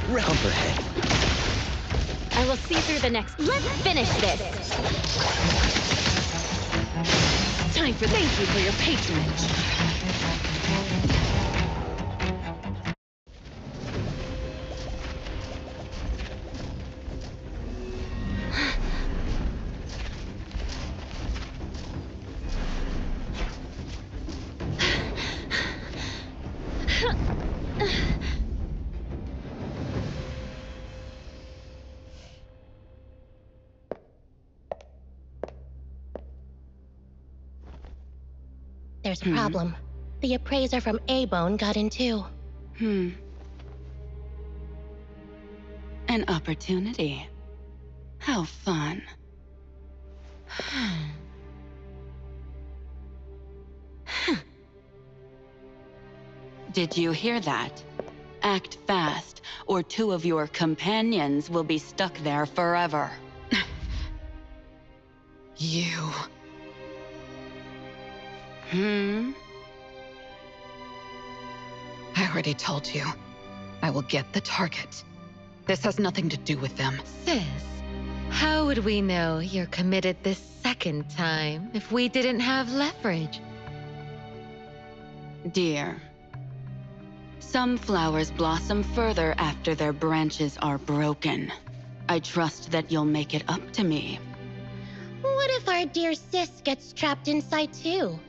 Round her head. I will see through the next. Let's finish this! Time for thank you for your patronage. There's a problem. The appraiser from A-Bone got in too. An opportunity. How fun. Did you hear that? Act fast, or two of your companions will be stuck there forever. You. I already told you. I will get the target. This has nothing to do with them. Sis, how would we know you're committed this second time if we didn't have leverage? Dear, some flowers blossom further after their branches are broken. I trust that you'll make it up to me. What if our dear sis gets trapped inside too?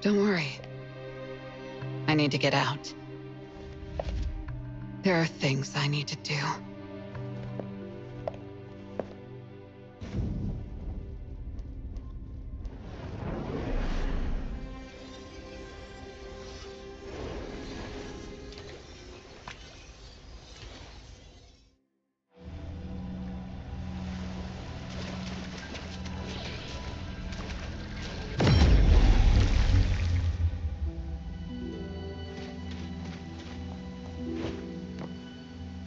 Don't worry. I need to get out. There are things I need to do.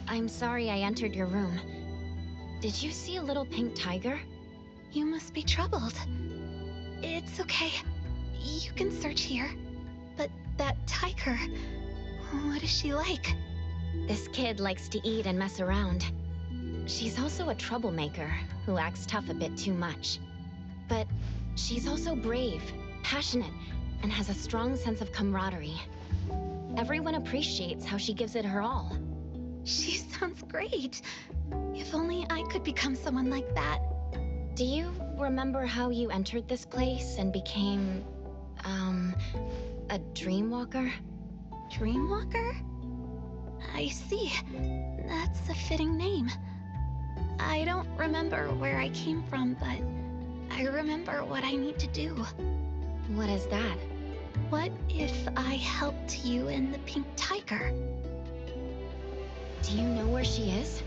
I'm sorry I entered your room. Did you see a little pink tiger? You must be troubled. It's okay. You can search here. But that tiger, what is she like? This kid likes to eat and mess around. She's also a troublemaker who acts tough a bit too much. But she's also brave, passionate, and has a strong sense of camaraderie. Everyone appreciates how she gives it her all. She sounds great. If only I could become someone like that. Do you remember how you entered this place and became, a dreamwalker? Dreamwalker? I see. That's a fitting name. I don't remember where I came from, but I remember what I need to do. What is that? What if I helped you and the pink tiger? Do you know where she is?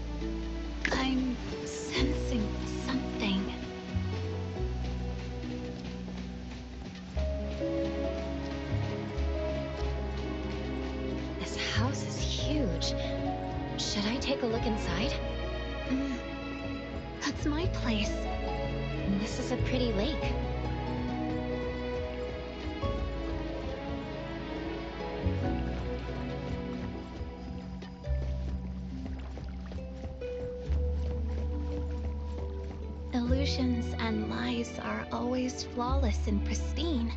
I'm sensing something. This house is huge. Should I take a look inside? That's my place. This is a pretty lake. Illusions and lies are always flawless and pristine.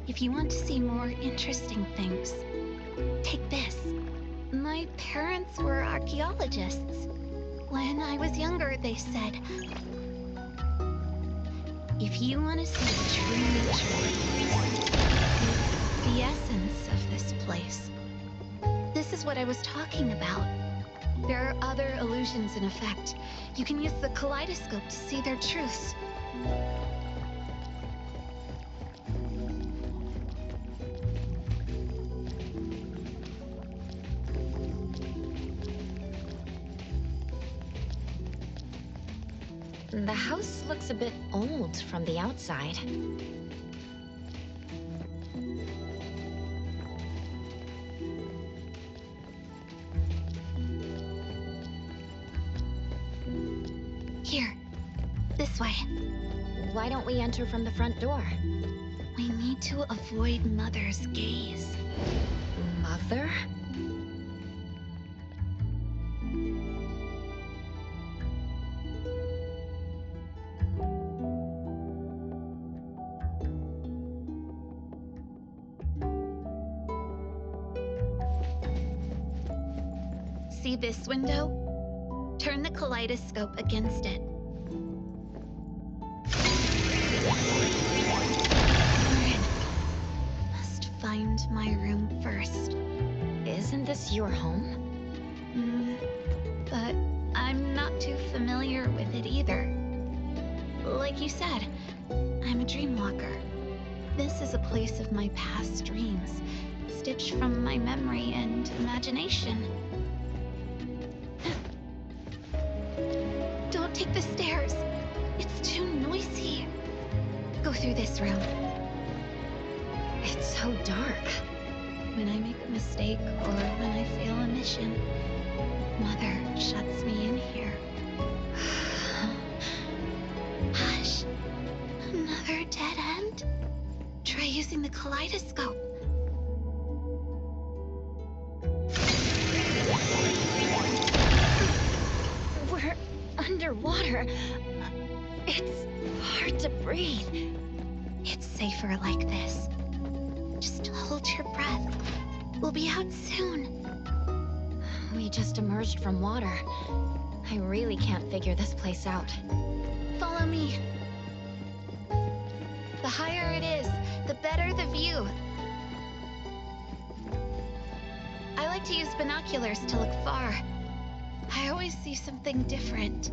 If you want to see more interesting things, take this. My parents were archaeologists. When I was younger, they said, if you want to see the true nature, it's the essence of this place. This is what I was talking about. There are other illusions in effect. You can use the kaleidoscope to see their truths. The house looks a bit old from the outside. Here, this way. Why don't we enter from the front door? We need to avoid Mother's gaze. Mother? See this window? Turn the kaleidoscope against it. We're in. Must find my room first. Isn't this your home? But I'm not too familiar with it either. Like you said, I'm a dreamwalker. This is a place of my past dreams, stitched from my memory and imagination. Don't take the stairs. It's too noisy. Go through this room. It's so dark. When I make a mistake or when I fail a mission, Mother shuts me in here. Hush. Another dead end? Try using the kaleidoscope. We're underwater. It's hard to breathe. It's safer like this. Just hold your breath. We'll be out soon. We just emerged from water. I really can't figure this place out. Follow me. The higher it is, the better the view. I like like to use binoculars to look far. I always see something different.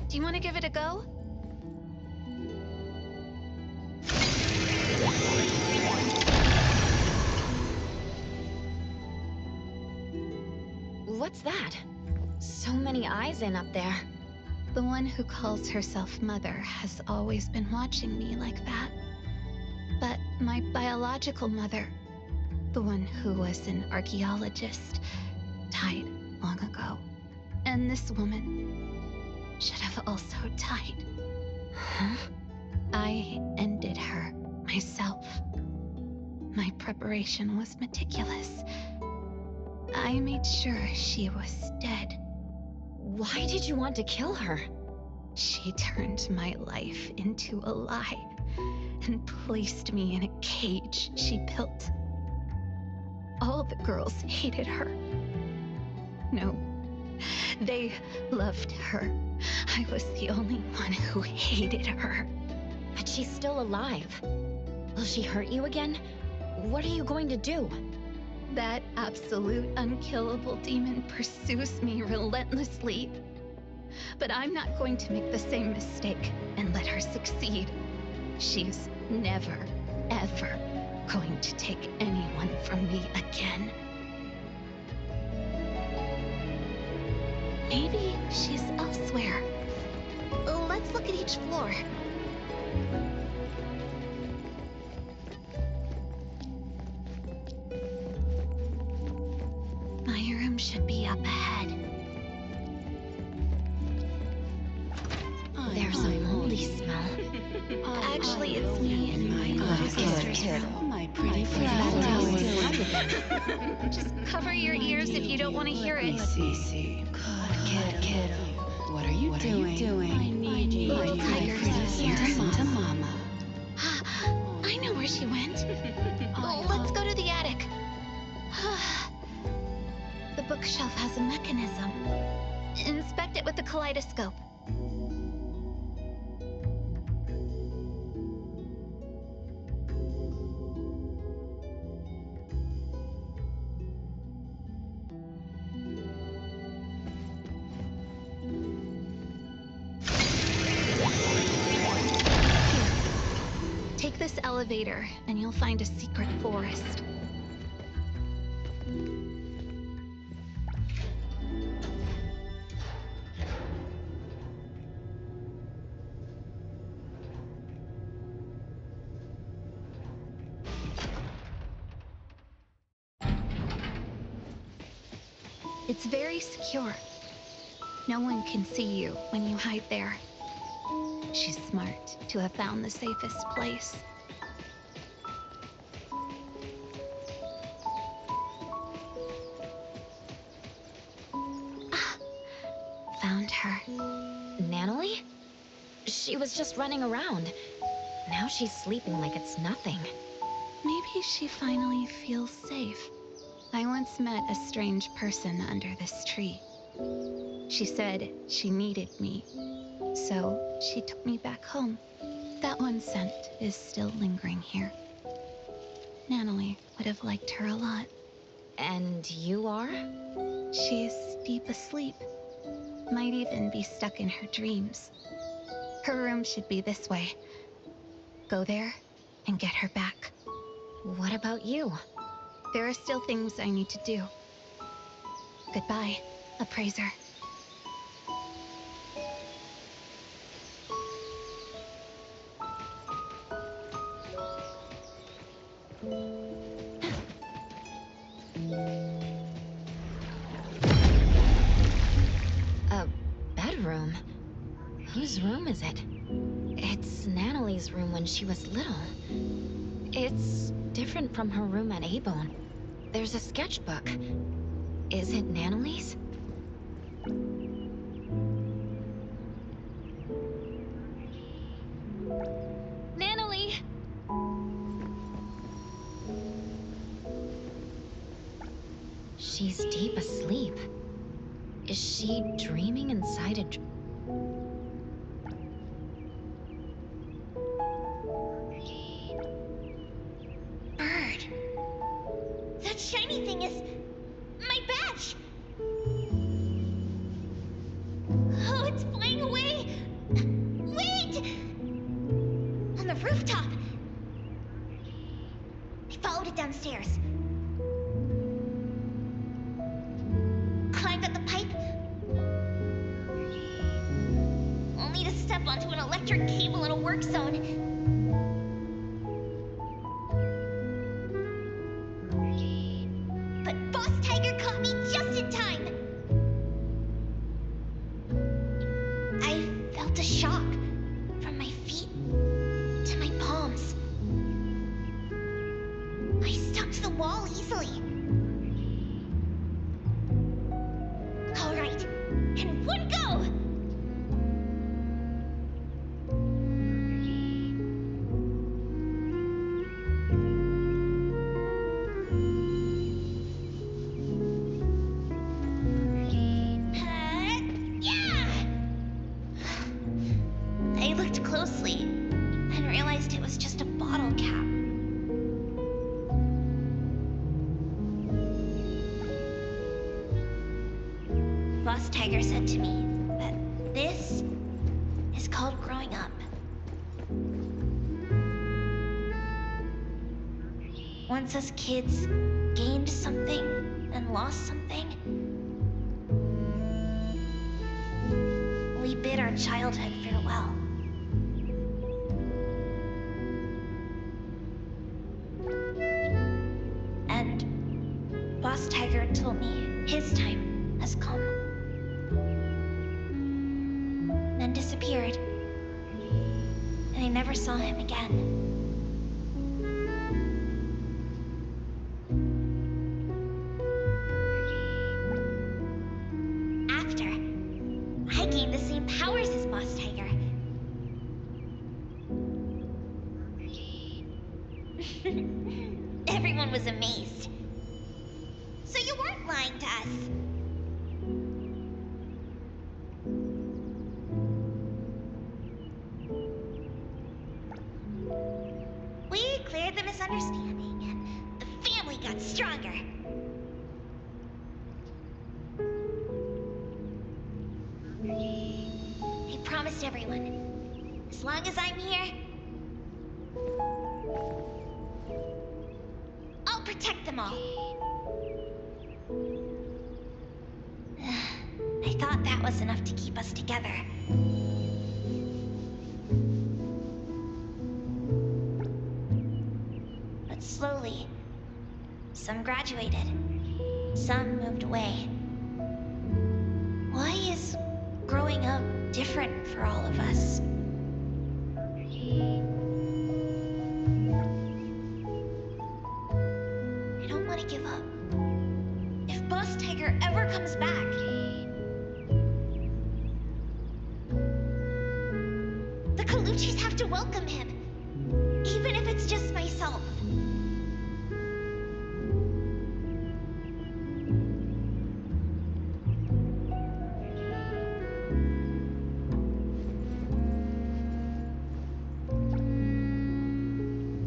Do you want to give it a go? What's that? So many eyes in up there. The one who calls herself Mother has always been watching me like that. But my biological mother, the one who was an archaeologist, died long ago. And this woman should have also died. Huh? I ended her myself. My preparation was meticulous. I made sure she was dead. Why did you want to kill her? She turned my life into a lie and placed me in a cage she built. All the girls hated her. No, they loved her. I was the only one who hated her. But she's still alive. Will she hurt you again? What are you going to do? That absolute unkillable demon pursues me relentlessly. But I'm not going to make the same mistake and let her succeed. She's never, ever going to take anyone from me again. Maybe she's elsewhere. Let's look at each floor. My room should be up ahead. There's a moldy smell. Actually, it's me and my older sister's room. My pretty Just cover your ears if you don't want to hear it. see. Good kiddo. What are you doing? I need you. Little tigers here. Listen to Mama. I know where she went. Let's go to the attic. The bookshelf has a mechanism. Inspect it with the kaleidoscope. Take this elevator, and you'll find a secret forest. It's very secure. No one can see you when you hide there. She's smart to have found the safest place. Found her. Natalie? She was just running around. Now she's sleeping like it's nothing. Maybe she finally feels safe. I once met a strange person under this tree. She said she needed me, so she took me back home. That one scent is still lingering here. Natalie would have liked her a lot. And you are? She's deep asleep. Might even be stuck in her dreams. Her room should be this way. Go there and get her back. What about you? There are still things I need to do. Goodbye, appraiser. A bedroom? Whose room is it? It's Natalie's room when she was little. It's different from her room at Abone. There's a sketchbook. Is it Natalie's? Natalie! She's deep asleep. Is she dreaming inside a downstairs. Climbed up the pipe, only to step onto an electric cable in a work zone. But Boss Tiger caught me just in time. I felt a shock from my feet to my palms. I stuck to the wall easily. All right, and one go! Yeah! I looked closely and realized it was just a bottle cap. Boss Tiger said to me that this is called growing up. Once us kids gained something and lost something, we bid our childhood farewell. And Boss Tiger told me his time has come. Then disappeared. And I never saw him again. After, I gained the same powers as Boss Tiger. Everyone was amazed. So you weren't lying to us. We cleared the misunderstanding, and the family got stronger. I promised everyone, as long as I'm here, I'll protect them all. I thought that was enough to keep us together. But slowly, some graduated, some moved away. Why is growing up different for all of us? I don't want to give up. If Boss Tiger ever comes back, the Colucci's have to welcome him, even if it's just myself.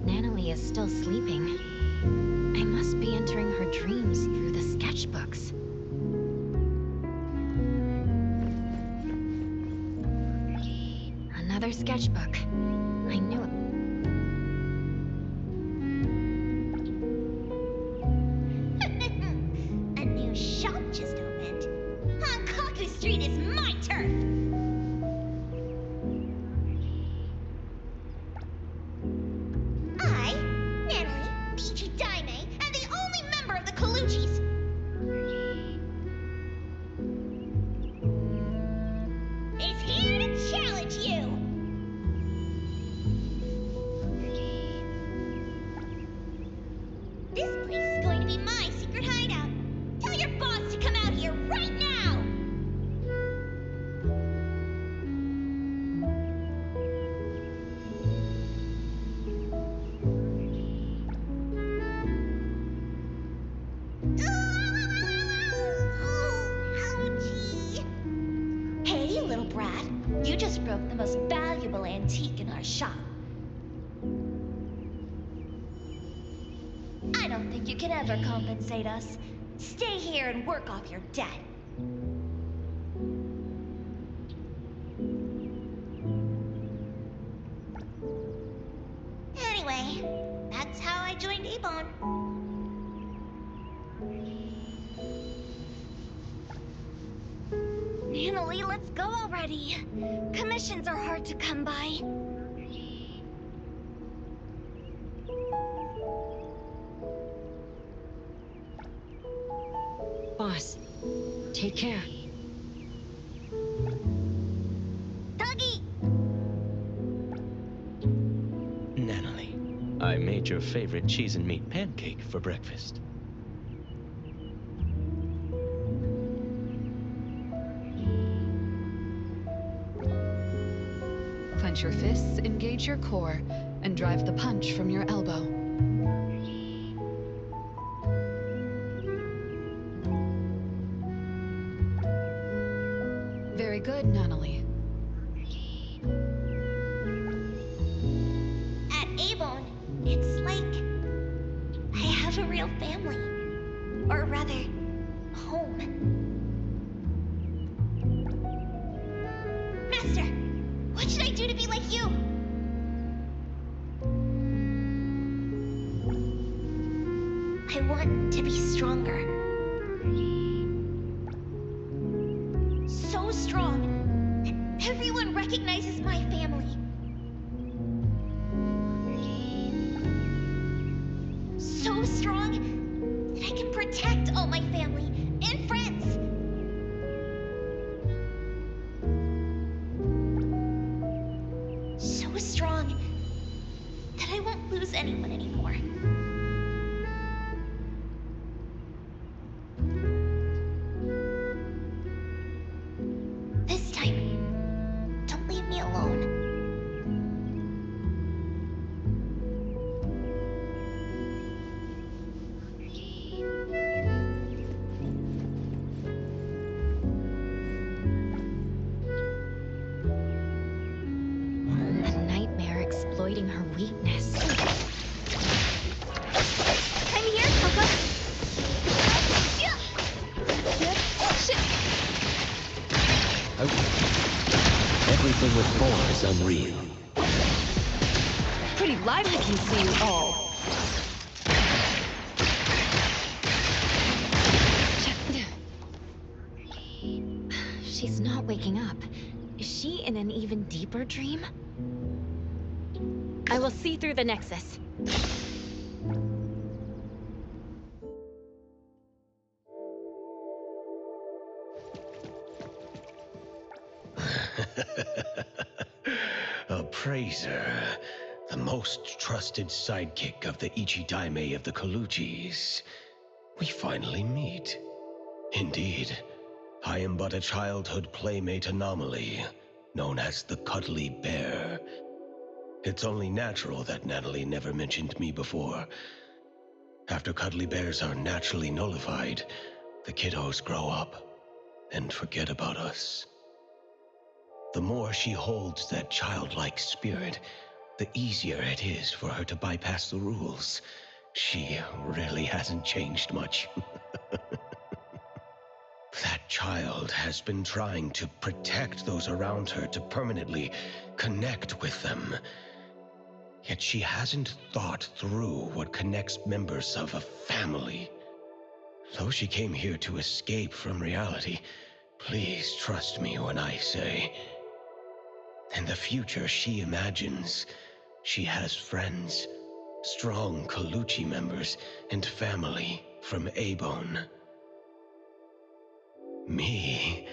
Natalie is still sleeping. I must be entering her dreams through the sketchbooks. Another sketchbook. I knew it. A new shop just opened. Hankaku Street is my turf. I, Natalie, Peachy Daime, am the only member of the Colucci's. Is here to challenge you. This place is going to be my secret hideout. Tell your boss to come out here right now. Ouchie. Hey, little brat. You just broke the most valuable antique in our shop. I don't think you can ever compensate us. Stay here and work off your debt. Anyway, that's how I joined Avon. Finally, let's go already. Commissions are hard to come by. Boss, take care. Dougie! Natalie, I made your favorite cheese and meat pancake for breakfast. Clench your fists, engage your core, and drive the punch from your elbow. Very good, Natalie. At Avon, it's like I have a real family. Or rather, home. Master, what should I do to be like you? I want to be stronger. So strong that everyone recognizes my family. So strong that I can protect all my family and friends. So strong that I won't lose anyone anymore. This time, don't leave me alone. A nightmare exploiting her weakness. I'm here, Coco. Everything with 4 is unreal. Pretty lively can see you all. She's not waking up. Is she in an even deeper dream? I will see through the Nexus. Appraiser, the most trusted sidekick of the Ichidaime of the Kaluchis. We finally meet. Indeed, I am but a childhood playmate anomaly, known as the Cuddly Bear. It's only natural that Natalie never mentioned me before. After cuddly bears are naturally nullified, the kiddos grow up and forget about us. The more she holds that childlike spirit, the easier it is for her to bypass the rules. She really hasn't changed much. That child has been trying to protect those around her to permanently connect with them. Yet she hasn't thought through what connects members of a family. Though she came here to escape from reality, please trust me when I say, in the future she imagines, she has friends, strong Kaluchi members, and family from Abon. Me?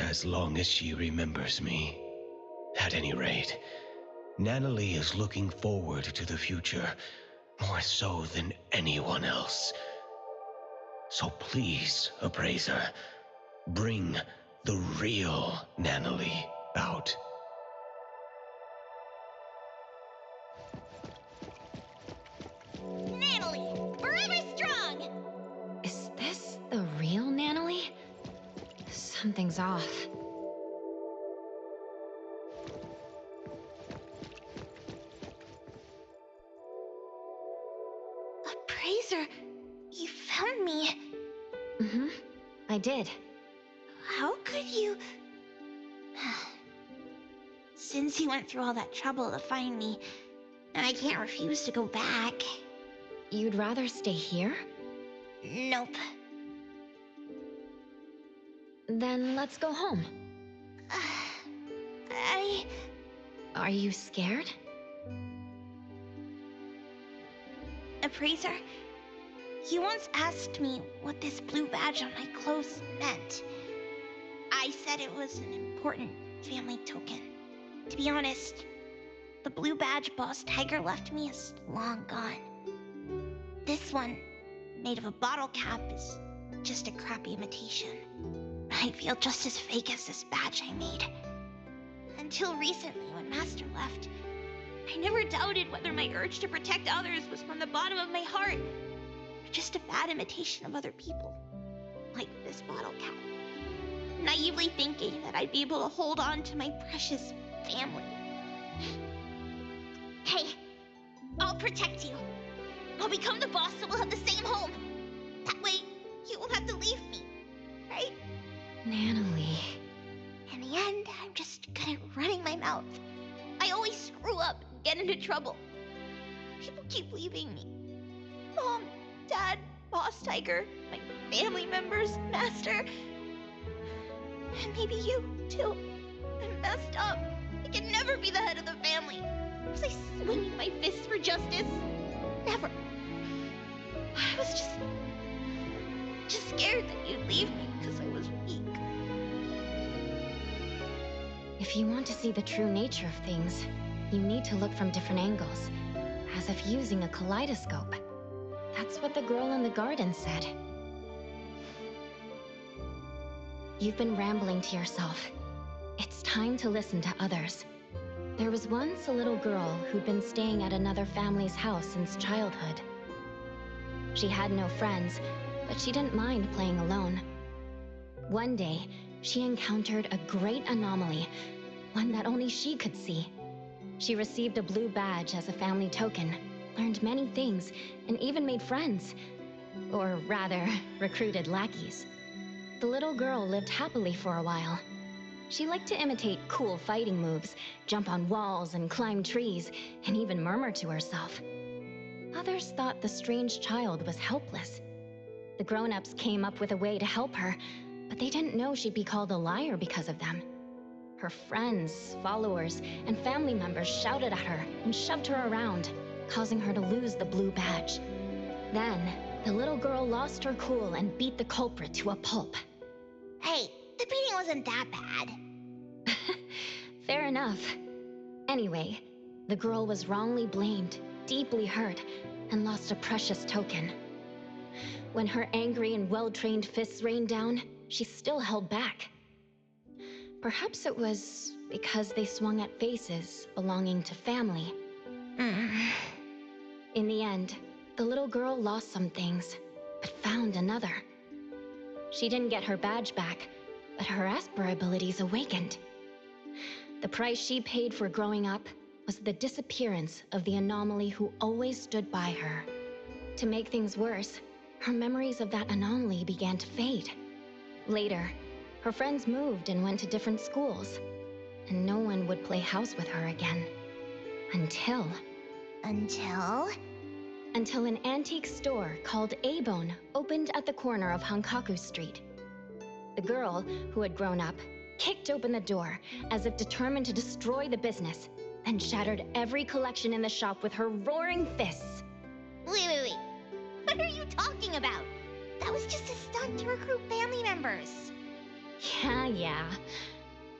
As long as she remembers me. At any rate, Natalie is looking forward to the future more so than anyone else. So please, Appraiser, bring the real Natalie out. Natalie, forever strong! Is this the real Natalie? Something's off. Appraiser, you found me. Mm-hmm. I did. How could you... Since you went through all that trouble to find me, I can't refuse to go back. You'd rather stay here? Nope. Then let's go home. Are you scared? Appraiser, you once asked me what this blue badge on my clothes meant. I said it was an important family token. To be honest, the blue badge Boss Tiger left me is long gone. This one, made of a bottle cap, is just a crappy imitation. I feel just as fake as this badge I made. Until recently, when Master left, I never doubted whether my urge to protect others was from the bottom of my heart, or just a bad imitation of other people, like this bottle cap. Naively thinking that I'd be able to hold on to my precious family. Hey, I'll protect you. I'll become the boss so we'll have the same home. That way, you won't have to leave me, right? Natalie. In the end, I'm just good at running my mouth. I always screw up and get into trouble. People keep leaving me. Mom, Dad, Boss Tiger, my family members, Master. And maybe you, too. I'm messed up. I can never be the head of the family. Was I swinging my fists for justice? Never. I was just scared that you'd leave me because I was weak. If you want to see the true nature of things, you need to look from different angles, as if using a kaleidoscope. That's what the girl in the garden said. You've been rambling to yourself. It's time to listen to others. There was once a little girl who'd been staying at another family's house since childhood. She had no friends, but she didn't mind playing alone. One day, she encountered a great anomaly, one that only she could see. She received a blue badge as a family token, learned many things, and even made friends. Or rather, recruited lackeys. The little girl lived happily for a while. She liked to imitate cool fighting moves, jump on walls and climb trees, and even murmur to herself. Others thought the strange child was helpless. The grown-ups came up with a way to help her, but they didn't know she'd be called a liar because of them. Her friends, followers, and family members shouted at her and shoved her around, causing her to lose the blue badge. Then, the little girl lost her cool and beat the culprit to a pulp. Hey, the beating wasn't that bad. Fair enough. Anyway, the girl was wrongly blamed, deeply hurt, and lost a precious token. When her angry and well-trained fists rained down, she still held back. Perhaps it was because they swung at faces belonging to family. In the end, the little girl lost some things, but found another. She didn't get her badge back, but her Esper abilities awakened. The price she paid for growing up was the disappearance of the anomaly who always stood by her. To make things worse, her memories of that anomaly began to fade. Later, her friends moved and went to different schools, and no one would play house with her again. Until an antique store called A-Bone opened at the corner of Hankaku Street. The girl, who had grown up, kicked open the door as if determined to destroy the business, then shattered every collection in the shop with her roaring fists. Wait. What are you talking about? That was just a stunt to recruit family members. Yeah.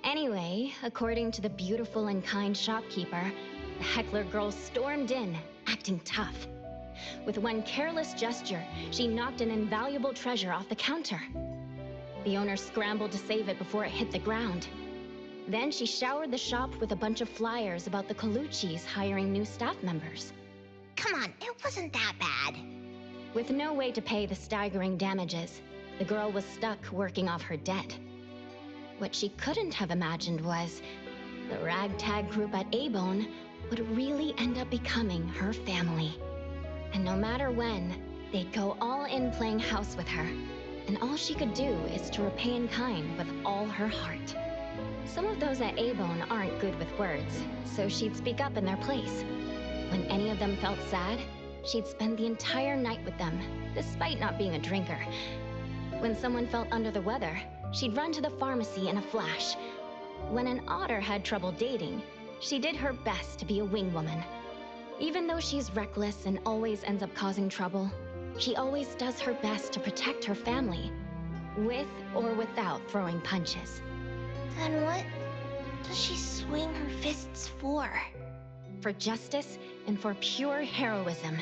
Anyway, according to the beautiful and kind shopkeeper, the heckler girl stormed in, acting tough. With one careless gesture, she knocked an invaluable treasure off the counter. The owner scrambled to save it before it hit the ground. Then she showered the shop with a bunch of flyers about the Colucci's hiring new staff members. Come on, it wasn't that bad. With no way to pay the staggering damages, the girl was stuck working off her debt. What she couldn't have imagined was the ragtag group at A-Bone would really end up becoming her family. And no matter when, they'd go all in playing house with her. And all she could do is to repay in kind with all her heart. Some of those at A-Bone aren't good with words, so she'd speak up in their place. When any of them felt sad, she'd spend the entire night with them, despite not being a drinker. When someone felt under the weather, she'd run to the pharmacy in a flash. When an otter had trouble dating, she did her best to be a wing woman. Even though she's reckless and always ends up causing trouble, she always does her best to protect her family, with or without throwing punches. Then what does she swing her fists for? For justice and for pure heroism.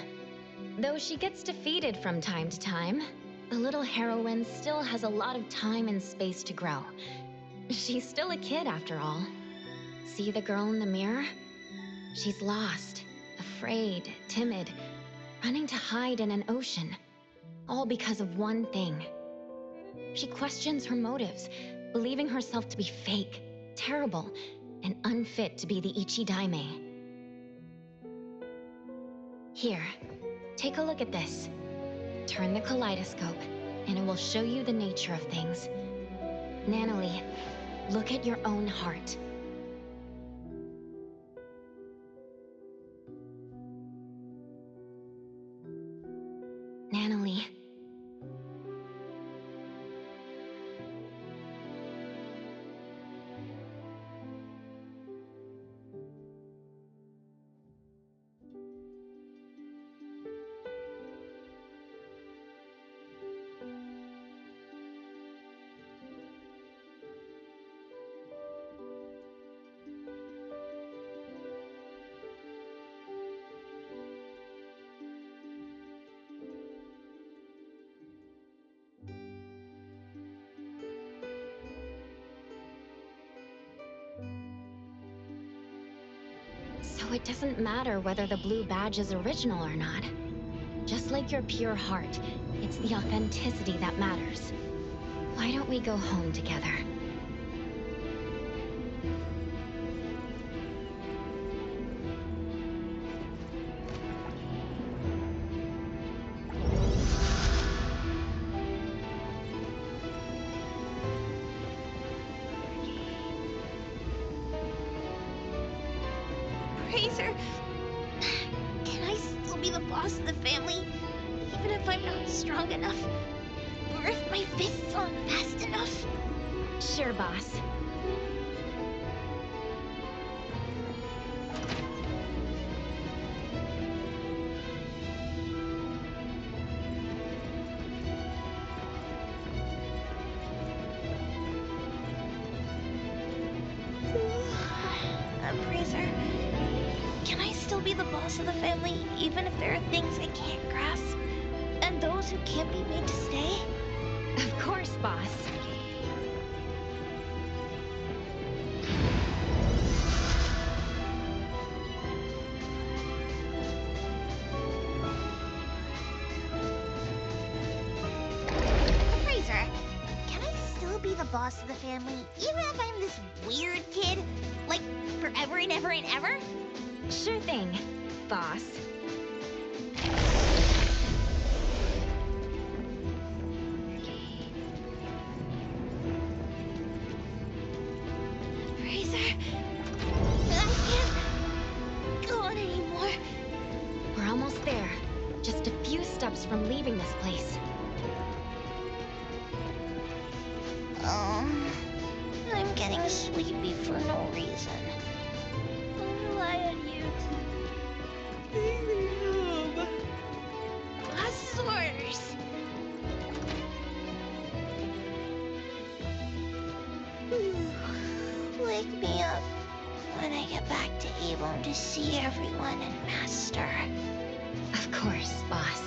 Though she gets defeated from time to time, the little heroine still has a lot of time and space to grow. She's still a kid after all. See the girl in the mirror? She's lost, afraid, timid, running to hide in an ocean, all because of one thing. She questions her motives, believing herself to be fake, terrible, and unfit to be the Ichidaime. Here, take a look at this. Turn the kaleidoscope, and it will show you the nature of things. Nanalie, look at your own heart. Nanalie. So it doesn't matter whether the blue badge is original or not. Just like your pure heart, it's the authenticity that matters. Why don't we go home together? Razor, can I still be the boss of the family, even if I'm not strong enough? Or if my fists aren't fast enough? Sure, boss. Razor, can I still be the boss of the family, even if there are things I can't grasp? And those who can't be made to stay? Of course, boss. Razor, can I still be the boss of the family, even if I'm this weird kid? Like, forever and ever and ever? Sure thing, boss. Razor, I can't go on anymore. We're almost there. Just a few steps from leaving this place. I'm getting sleepy for no reason. I'll rely on you to take me home. Boss's orders. Wake me up when I get back to Avon to see everyone and Master. Of course, boss.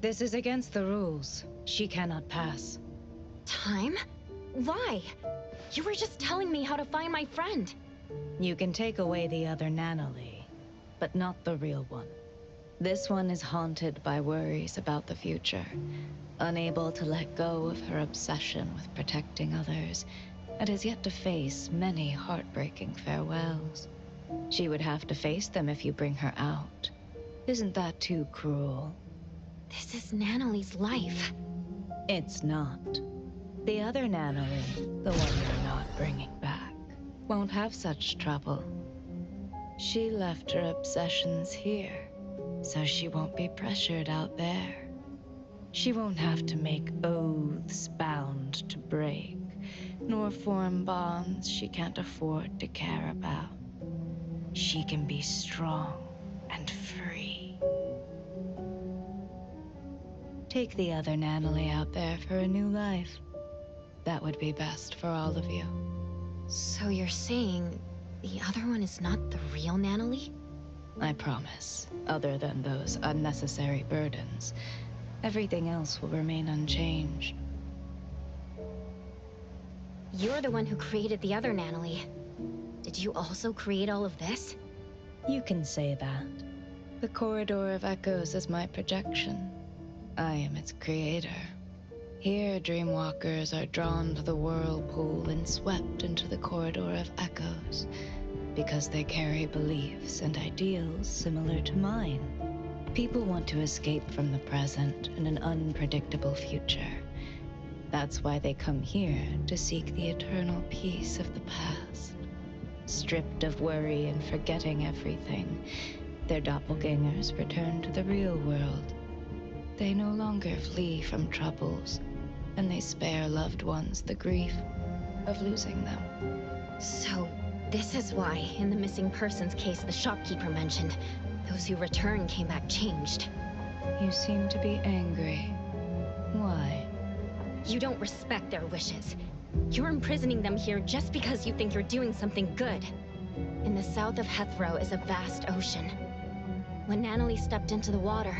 This is against the rules. She cannot pass. Time? Why? You were just telling me how to find my friend. You can take away the other Nanalie, but not the real one. This one is haunted by worries about the future, unable to let go of her obsession with protecting others, and has yet to face many heartbreaking farewells. She would have to face them if you bring her out. Isn't that too cruel? This is Nanali's life. It's not. The other Nanali, the one you're not bringing back, won't have such trouble. She left her obsessions here, so she won't be pressured out there. She won't have to make oaths bound to break, nor form bonds she can't afford to care about. She can be strong and free. Take the other Nanali out there for a new life. That would be best for all of you. So you're saying the other one is not the real Nanali? I promise, other than those unnecessary burdens, everything else will remain unchanged. You're the one who created the other Nanali. Did you also create all of this? You can say that. The Corridor of Echoes is my projection. I am its creator. Here, dreamwalkers are drawn to the whirlpool and swept into the Corridor of Echoes, because they carry beliefs and ideals similar to mine. People want to escape from the present and an unpredictable future. That's why they come here to seek the eternal peace of the past. Stripped of worry and forgetting everything, their doppelgangers return to the real world. They no longer flee from troubles, and they spare loved ones the grief of losing them. So, this is why, in the missing persons case the shopkeeper mentioned, those who returned came back changed. You seem to be angry. Why? You don't respect their wishes. You're imprisoning them here just because you think you're doing something good. In the south of Hethro is a vast ocean. When Nanali stepped into the water,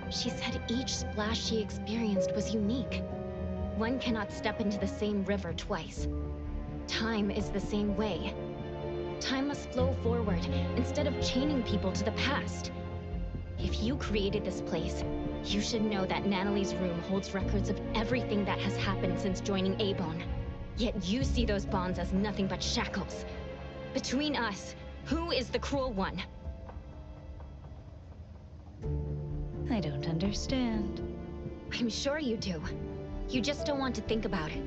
she said each splash she experienced was unique. One cannot step into the same river twice. Time is the same way. Time must flow forward instead of chaining people to the past. If you created this place, you should know that Nanali's room holds records of everything that has happened since joining Abone. Yet you see those bonds as nothing but shackles. Between us, who is the cruel one? I don't understand. I'm sure you do. You just don't want to think about it.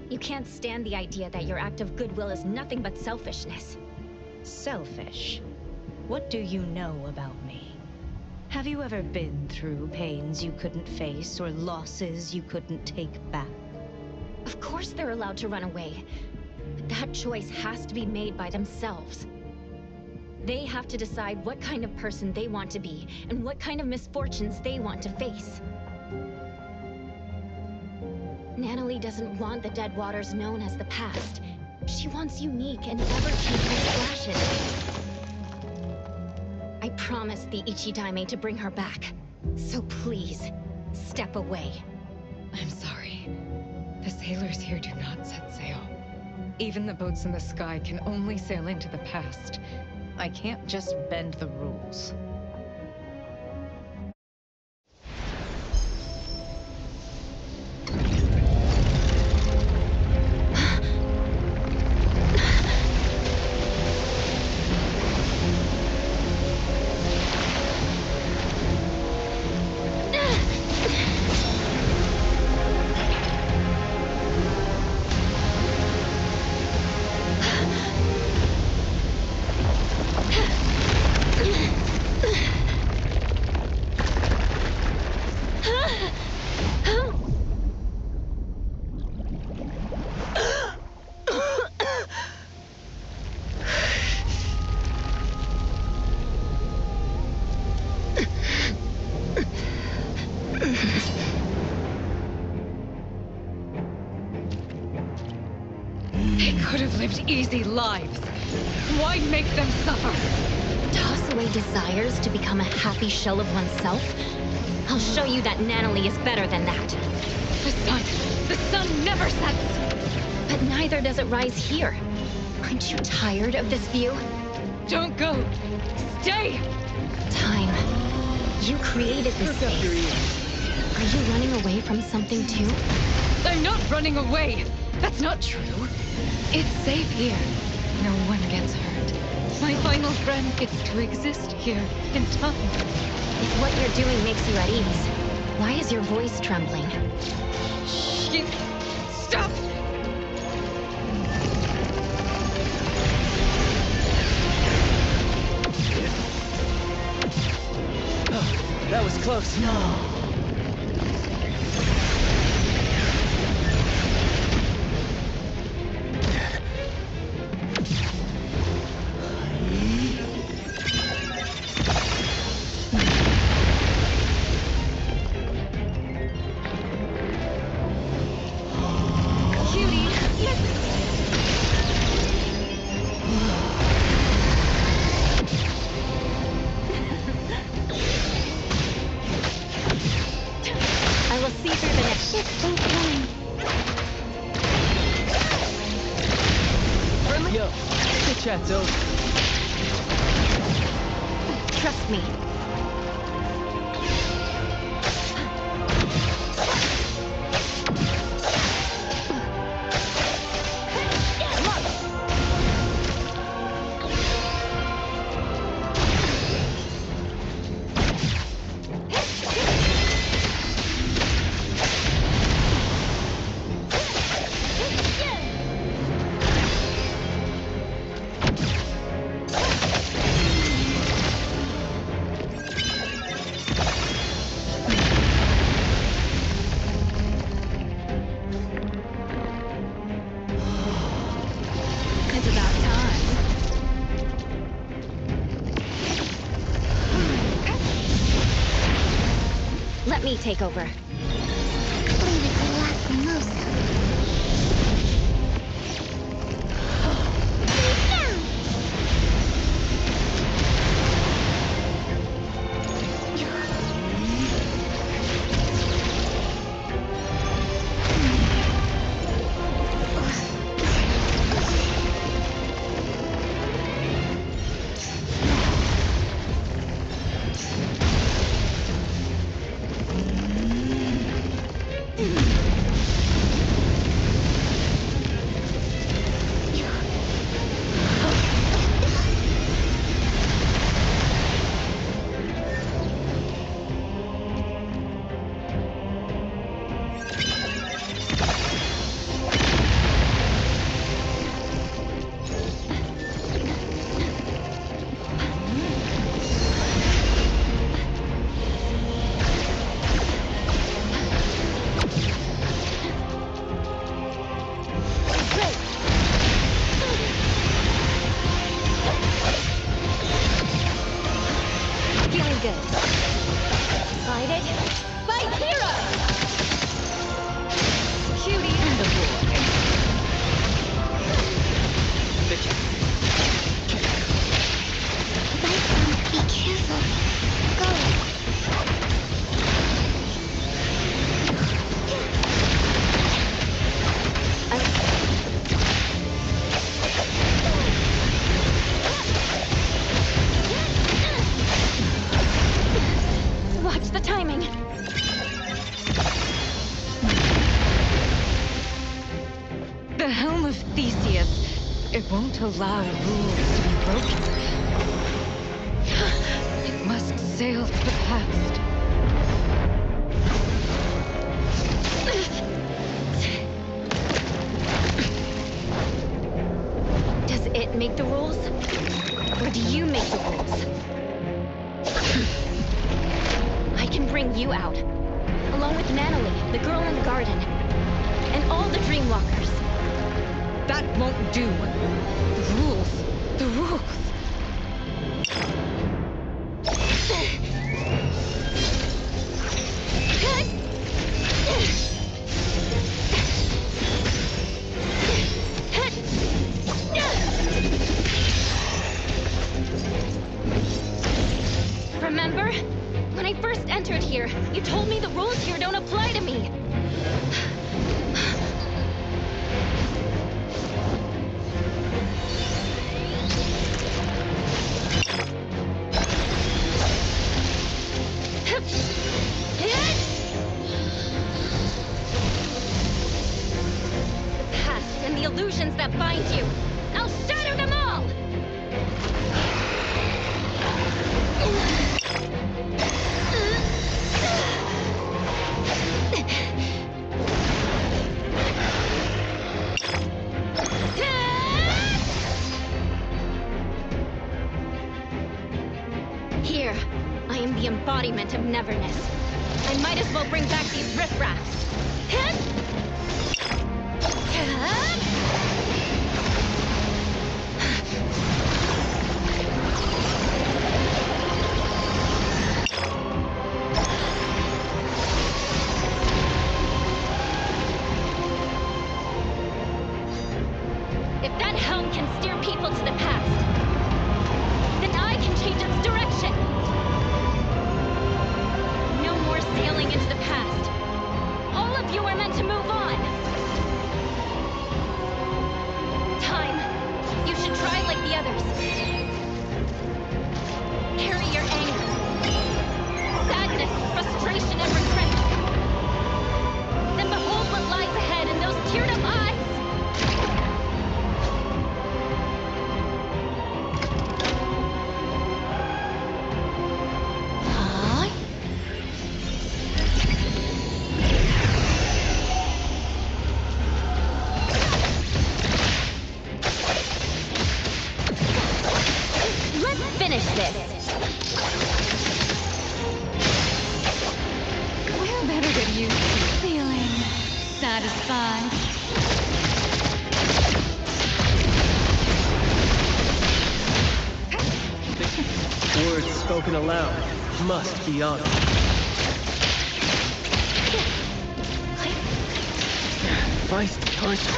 You can't stand the idea that your act of goodwill is nothing but selfishness. Selfish? What do you know about me? Have you ever been through pains you couldn't face or losses you couldn't take back? Of course they're allowed to run away, but that choice has to be made by themselves. They have to decide what kind of person they want to be and what kind of misfortunes they want to face. Nanali doesn't want the dead waters known as the past. She wants unique and ever-changing splashes. I promised the Ichidaime to bring her back. So please, step away. I'm sorry. The sailors here do not set sail. Even the boats in the sky can only sail into the past. I can't just bend the rules. Could have lived easy lives. Why make them suffer? Toss away desires to become a happy shell of oneself? I'll show you that Nanali is better than that. The sun never sets! But neither does it rise here. Aren't you tired of this view? Don't go! Stay! Time. You created this space. Are you running away from something too? I'm not running away! That's not true. It's safe here. No one gets hurt. My final friend gets to exist here in time. If what you're doing makes you at ease, Why is your voice trembling? Shit! Stop! Oh, that was close. No. I will see through the next shift incoming. Yo, the chat's over. Trust me. It's about time. Let me take over. Leave it to last the most. Face down! Feeling good. Decided? Fight hero! Cutie and the boy. Be careful. Go. Watch the timing. The Helm of Theseus. It won't allow rules to be broken. It must sail to the past. Does it make the rules? Or do you make the rules? I can bring you out, along with Natalie, the girl in the garden, and all the Dreamwalkers. That won't do. The rules. The rules. Remember? When I first entered here, you told me the rules here don't apply to me. The past and the illusions that bind you. I'll shatter them all! Here, I am the embodiment of Neverness. I might as well bring back these riffraffs. If that helm can steer people to the past, then I can change its direction. No more sailing into the past. All of you are meant to move on. Time. You should try like the others. Carry your anger, sadness, frustration, and regret. Then behold what lies ahead in those teared-up eyes. Finish this. Where better than you? Feeling satisfied? Words spoken aloud must be honored. Feisty, aren't you?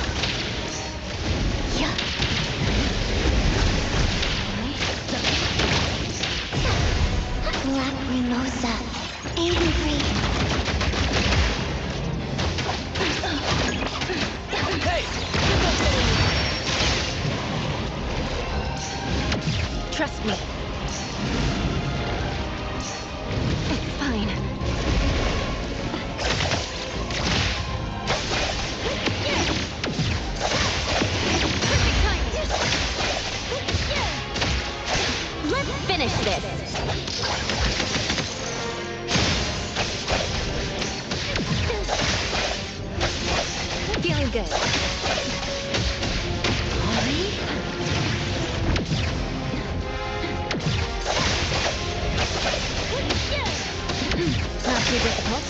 Lacrimosa, angry. Trust me. It's fine. Let's finish this. Feeling good. Not too difficult.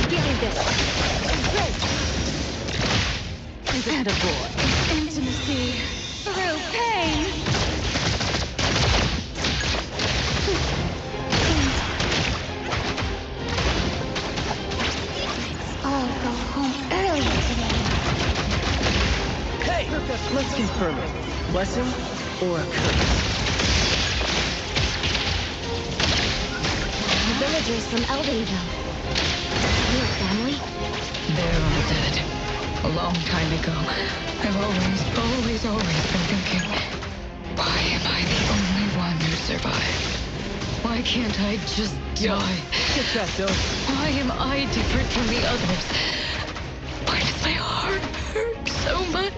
Feeling good. Is it a boy? Intimacy through pain. I'll go home early today. Hey! Let's confirm it. Blessing or a curse? The villagers from Eldenville. Your family? They're all dead. A long time ago. I've always been thinking, why am I the only one who survived? Why can't I just die? Get that, though. Why am I different from the others? Why does my heart hurt so much?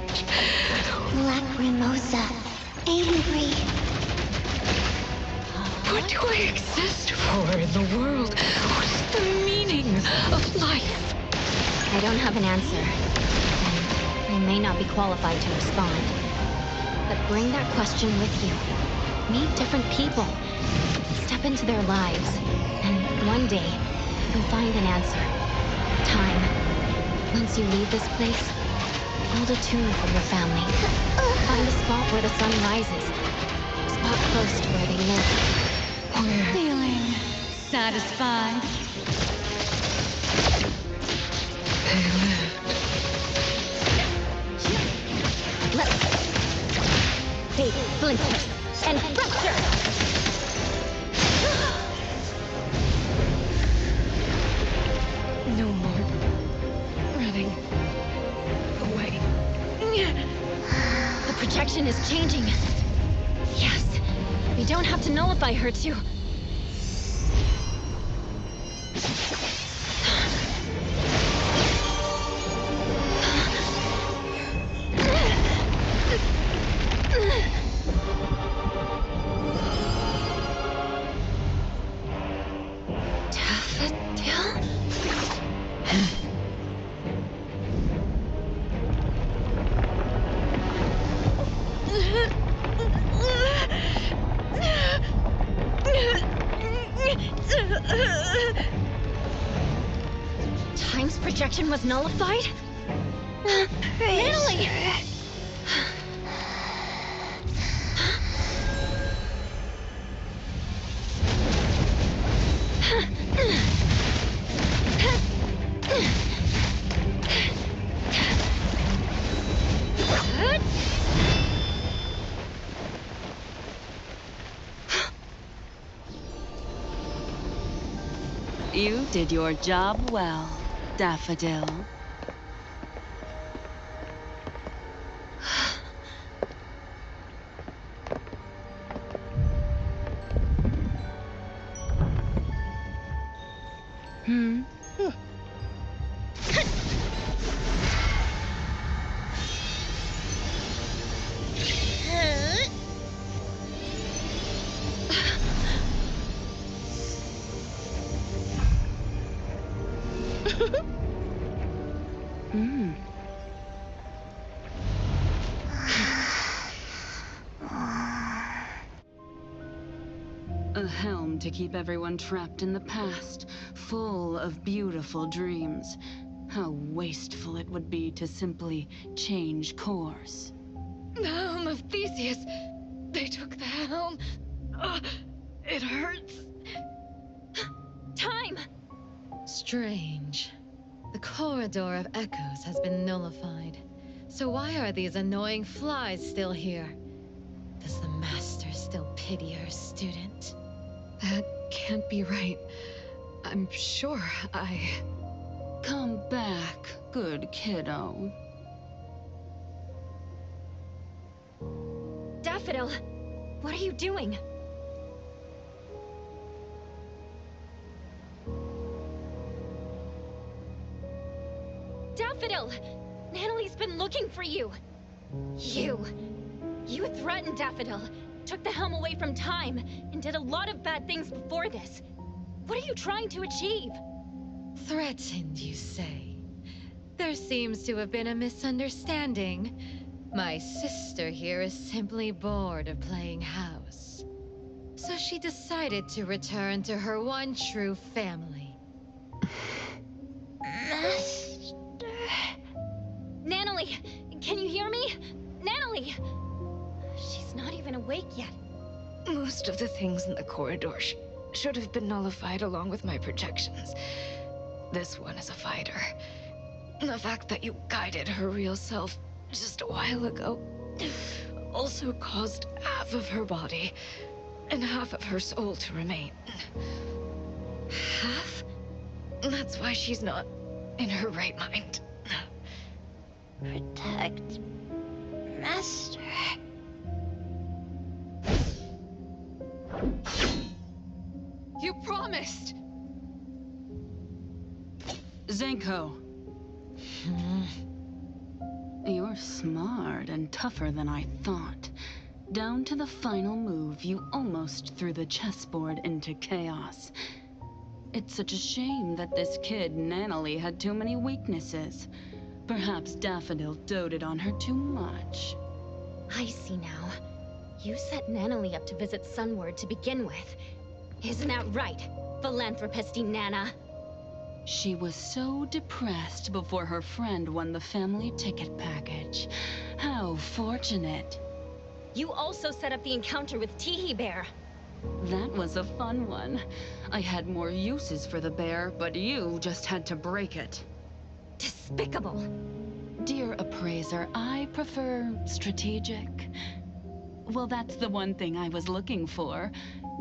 Lacrimosa, angry. What do I exist for in the world? What is the meaning of life? I don't have an answer. And I may not be qualified to respond. But bring that question with you. Meet different people. Step into their lives. And one day, you'll find an answer. Time. Once you leave this place, hold a tune for your family. Find a spot where the sun rises. A spot close to where they live. We're feeling satisfied. They lived. Fate, splinter, and fracture! No more running away. The projection is changing. Yes. We don't have to nullify her to... Time's projection was nullified? Natalie! You did your job well, Daffodil. A helm to keep everyone trapped in the past, full of beautiful dreams. How wasteful it would be to simply change course. The helm of Theseus. They took the helm. It hurts. Time! Strange. The corridor of echoes has been nullified. So why are these annoying flies still here? Does the master still pity her student? That can't be right. I'm sure I... Come back, good kiddo. Daffodil, what are you doing? Daffodil! Nanalie's been looking for you! You threatened Daffodil, took the helm away from Time, and did a lot of bad things before this. What are you trying to achieve? Threatened, you say? There seems to have been a misunderstanding. My sister here is simply bored of playing house. So she decided to return to her one true family. Master... Nanalie, can you hear me? Nanalie! She's not even awake yet. Most of the things in the corridor should have been nullified along with my projections. This one is a fighter. The fact that you guided her real self just a while ago also caused half of her body and half of her soul to remain. Half? That's why she's not in her right mind. Protect... Master... You promised! Zenko. You're smart and tougher than I thought. Down to the final move, you almost threw the chessboard into chaos. It's such a shame that this kid, Nanalie, had too many weaknesses. Perhaps Daffodil doted on her too much. I see now. You set Nanalie up to visit Sunward to begin with. Isn't that right, philanthropisty Nana? She was so depressed before her friend won the family ticket package. How fortunate. You also set up the encounter with Teehee Bear. That was a fun one. I had more uses for the bear, but you just had to break it. Despicable. Dear appraiser, I prefer strategic. Well, that's the one thing I was looking for.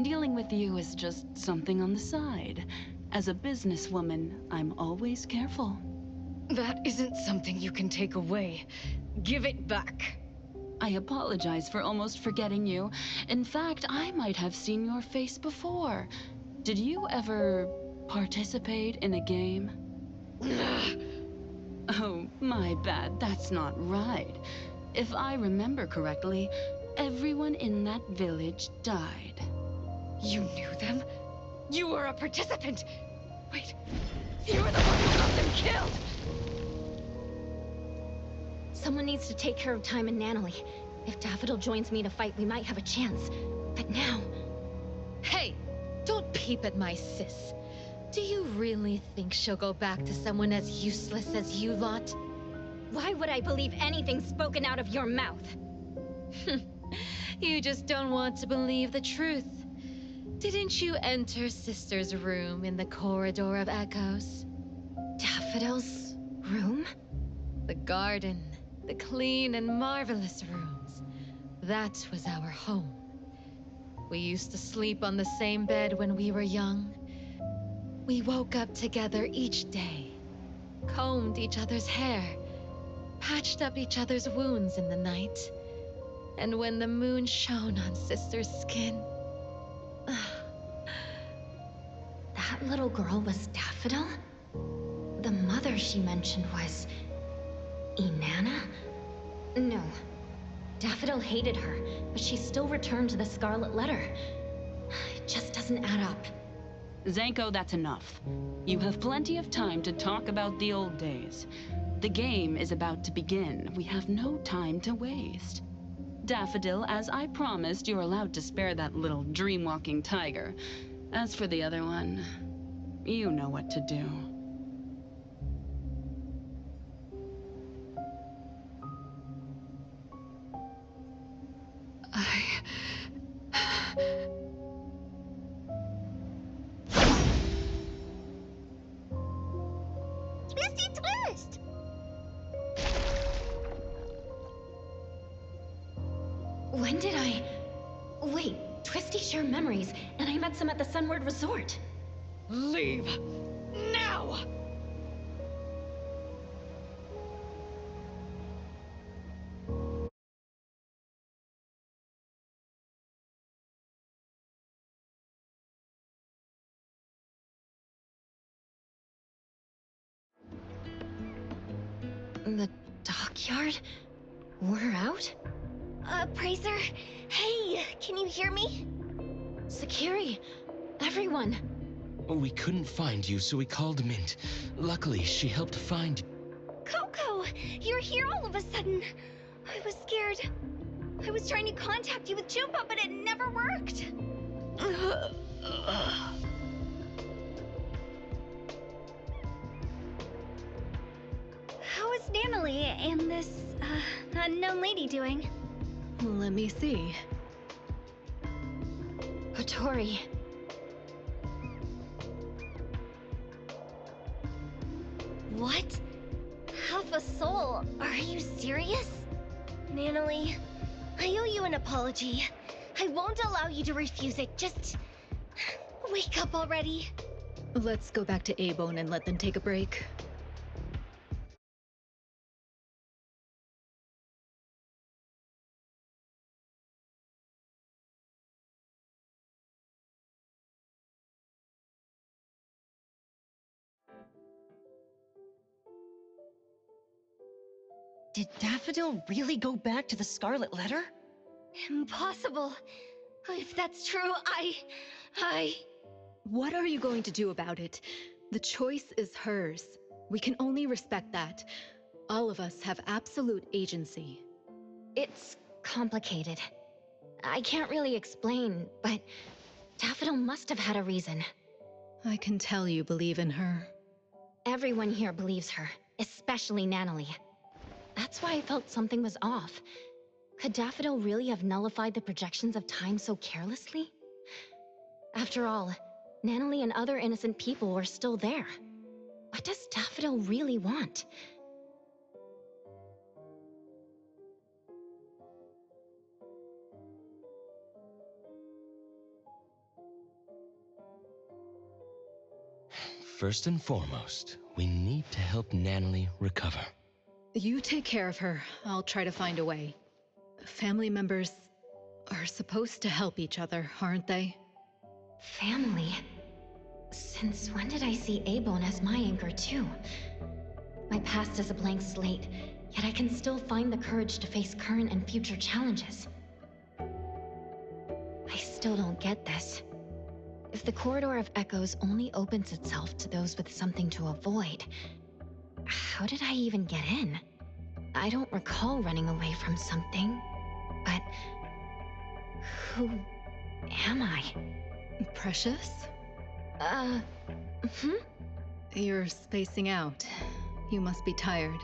Dealing with you is just something on the side. As a businesswoman, I'm always careful. That isn't something you can take away. Give it back. I apologize for almost forgetting you. In fact, I might have seen your face before. Did you ever participate in a game? Oh, my bad. That's not right. If I remember correctly, everyone in that village died. You knew them? You were a participant! Wait, you were the one who got them killed! Someone needs to take care of Time and Nanalie. If Daffodil joins me to fight, we might have a chance. But now... Hey, don't peep at my sis. Do you really think she'll go back to someone as useless as you lot? Why would I believe anything spoken out of your mouth? You just don't want to believe the truth. Didn't you enter Sister's room in the Corridor of Echoes? Daffodil's room? The garden, the clean and marvelous rooms. That was our home. We used to sleep on the same bed when we were young. We woke up together each day, combed each other's hair, patched up each other's wounds in the night. And when the moon shone on Sister's skin... That little girl was Daffodil? The mother she mentioned was... Inanna? No. Daffodil hated her, but she still returned to the Scarlet Letter. It just doesn't add up. Zanko, that's enough. You have plenty of time to talk about the old days. The game is about to begin. We have no time to waste. Daffodil, as I promised, you're allowed to spare that little dream-walking tiger. As for the other one, you know what to do. Twisty twist! When did I... Wait, Twisty shared memories, and I met some at the Sunward Resort. Leave! Now! The dockyard? We're out? Praiser? Hey, can you hear me? Sakiri, everyone. We couldn't find you, so we called Mint. Luckily, she helped find... Coco, you're here all of a sudden. I was scared. I was trying to contact you with Junpa, but it never worked. How is Natalie and this, unknown lady doing? Let me see. Kotori. What? Half a soul? Are you serious? Natalie, I owe you an apology. I won't allow you to refuse it. Just... wake up already. Let's go back to A-Bone and let them take a break. Did Daffodil really go back to the Scarlet Letter? Impossible. If that's true, I... What are you going to do about it? The choice is hers. We can only respect that. All of us have absolute agency. It's complicated. I can't really explain, but Daffodil must have had a reason. I can tell you believe in her. Everyone here believes her, especially Natalie. That's why I felt something was off. Could Daffodil really have nullified the projections of time so carelessly? After all, Natalie and other innocent people were still there. What does Daffodil really want? First and foremost, we need to help Natalie recover. You take care of her. I'll try to find a way. Family members are supposed to help each other, aren't they? Family? Since when did I see A-Bone as my anchor, too? My past is a blank slate, yet I can still find the courage to face current and future challenges. I still don't get this. If the Corridor of Echoes only opens itself to those with something to avoid, how did I even get in? I don't recall running away from something. But who am I? Precious? You're spacing out. You must be tired.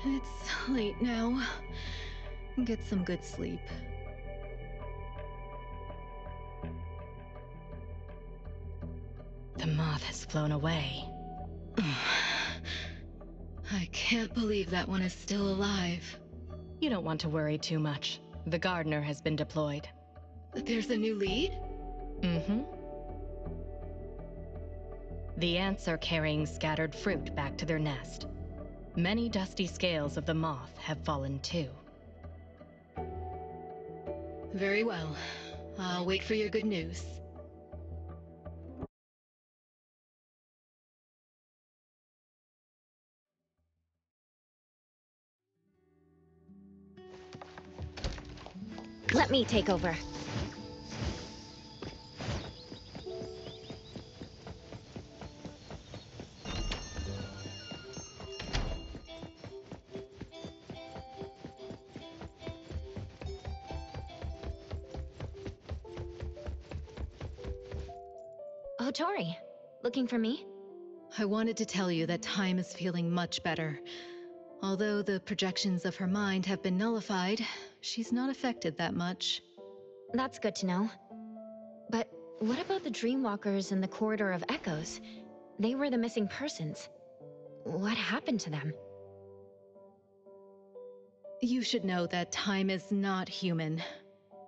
It's late now. Get some good sleep. The moth has flown away. I can't believe that one is still alive. You don't want to worry too much. The gardener has been deployed. There's a new lead? Mm-hmm. The ants are carrying scattered fruit back to their nest. Many dusty scales of the moth have fallen too. Very well. I'll wait for your good news. Let me take over. Oh, Tori. Looking for me? I wanted to tell you that Time is feeling much better. Although the projections of her mind have been nullified, she's not affected that much. That's good to know. But what about the Dreamwalkers in the Corridor of Echoes? They were the missing persons. What happened to them? You should know that Time is not human.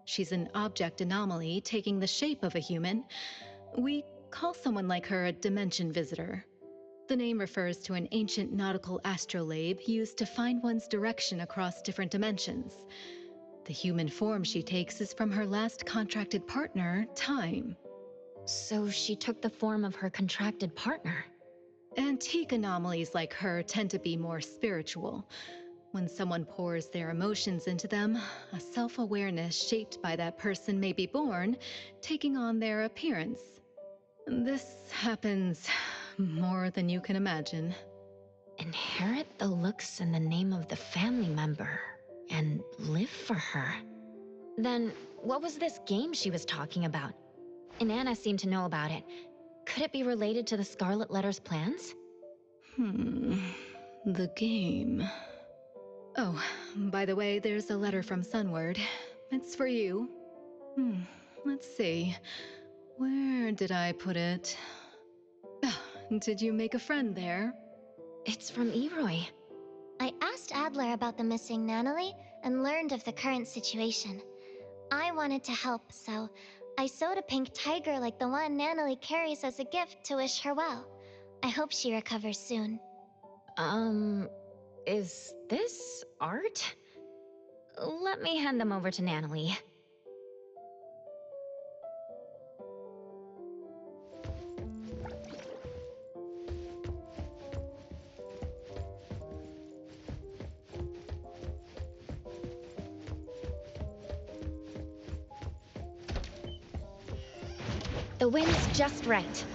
She's an object anomaly taking the shape of a human. We call someone like her a dimension visitor. The name refers to an ancient nautical astrolabe used to find one's direction across different dimensions. The human form she takes is from her last contracted partner, Time. So she took the form of her contracted partner. Antique anomalies like her tend to be more spiritual. When someone pours their emotions into them, a self-awareness shaped by that person may be born, taking on their appearance. This happens more than you can imagine. Inherit the looks and the name of the family member, and live for her. Then, what was this game she was talking about? Inanna seemed to know about it. Could it be related to the Scarlet Letter's plans? The game. Oh, by the way, there's a letter from Sunward. It's for you. Let's see. Where did I put it? Did you make a friend there? It's from Eroy. I asked Adler about the missing Natalie and learned of the current situation. I wanted to help, so I sewed a pink tiger like the one Natalie carries as a gift to wish her well. I hope she recovers soon. Is this art? Let me hand them over to Natalie. The wind's just right.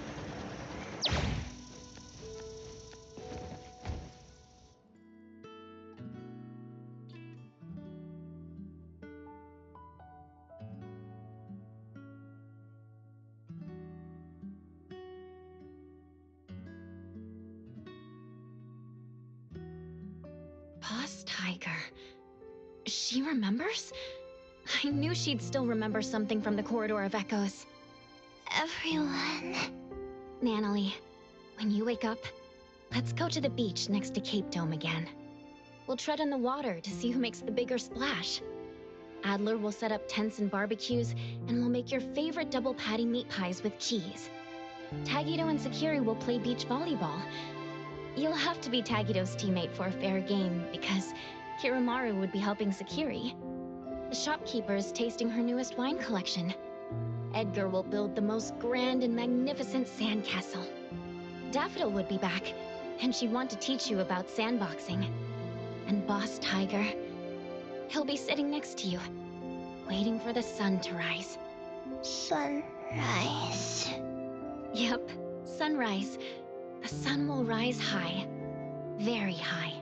Boss Tiger. She remembers? I knew she'd still remember something from the Corridor of Echoes. Everyone. Natalie, when you wake up, let's go to the beach next to Cape Dome again. We'll tread in the water to see who makes the bigger splash. Adler will set up tents and barbecues, and we'll make your favorite double patty meat pies with cheese. Tagido and Sakiri will play beach volleyball. You'll have to be Tagido's teammate for a fair game, because Kiramaru would be helping Sakiri. The shopkeeper's tasting her newest wine collection. Edgar will build the most grand and magnificent sandcastle. Daffodil would be back, and she'd want to teach you about sandboxing. And Boss Tiger, he'll be sitting next to you, waiting for the sun to rise. Sunrise. Yep, sunrise. The sun will rise high, very high.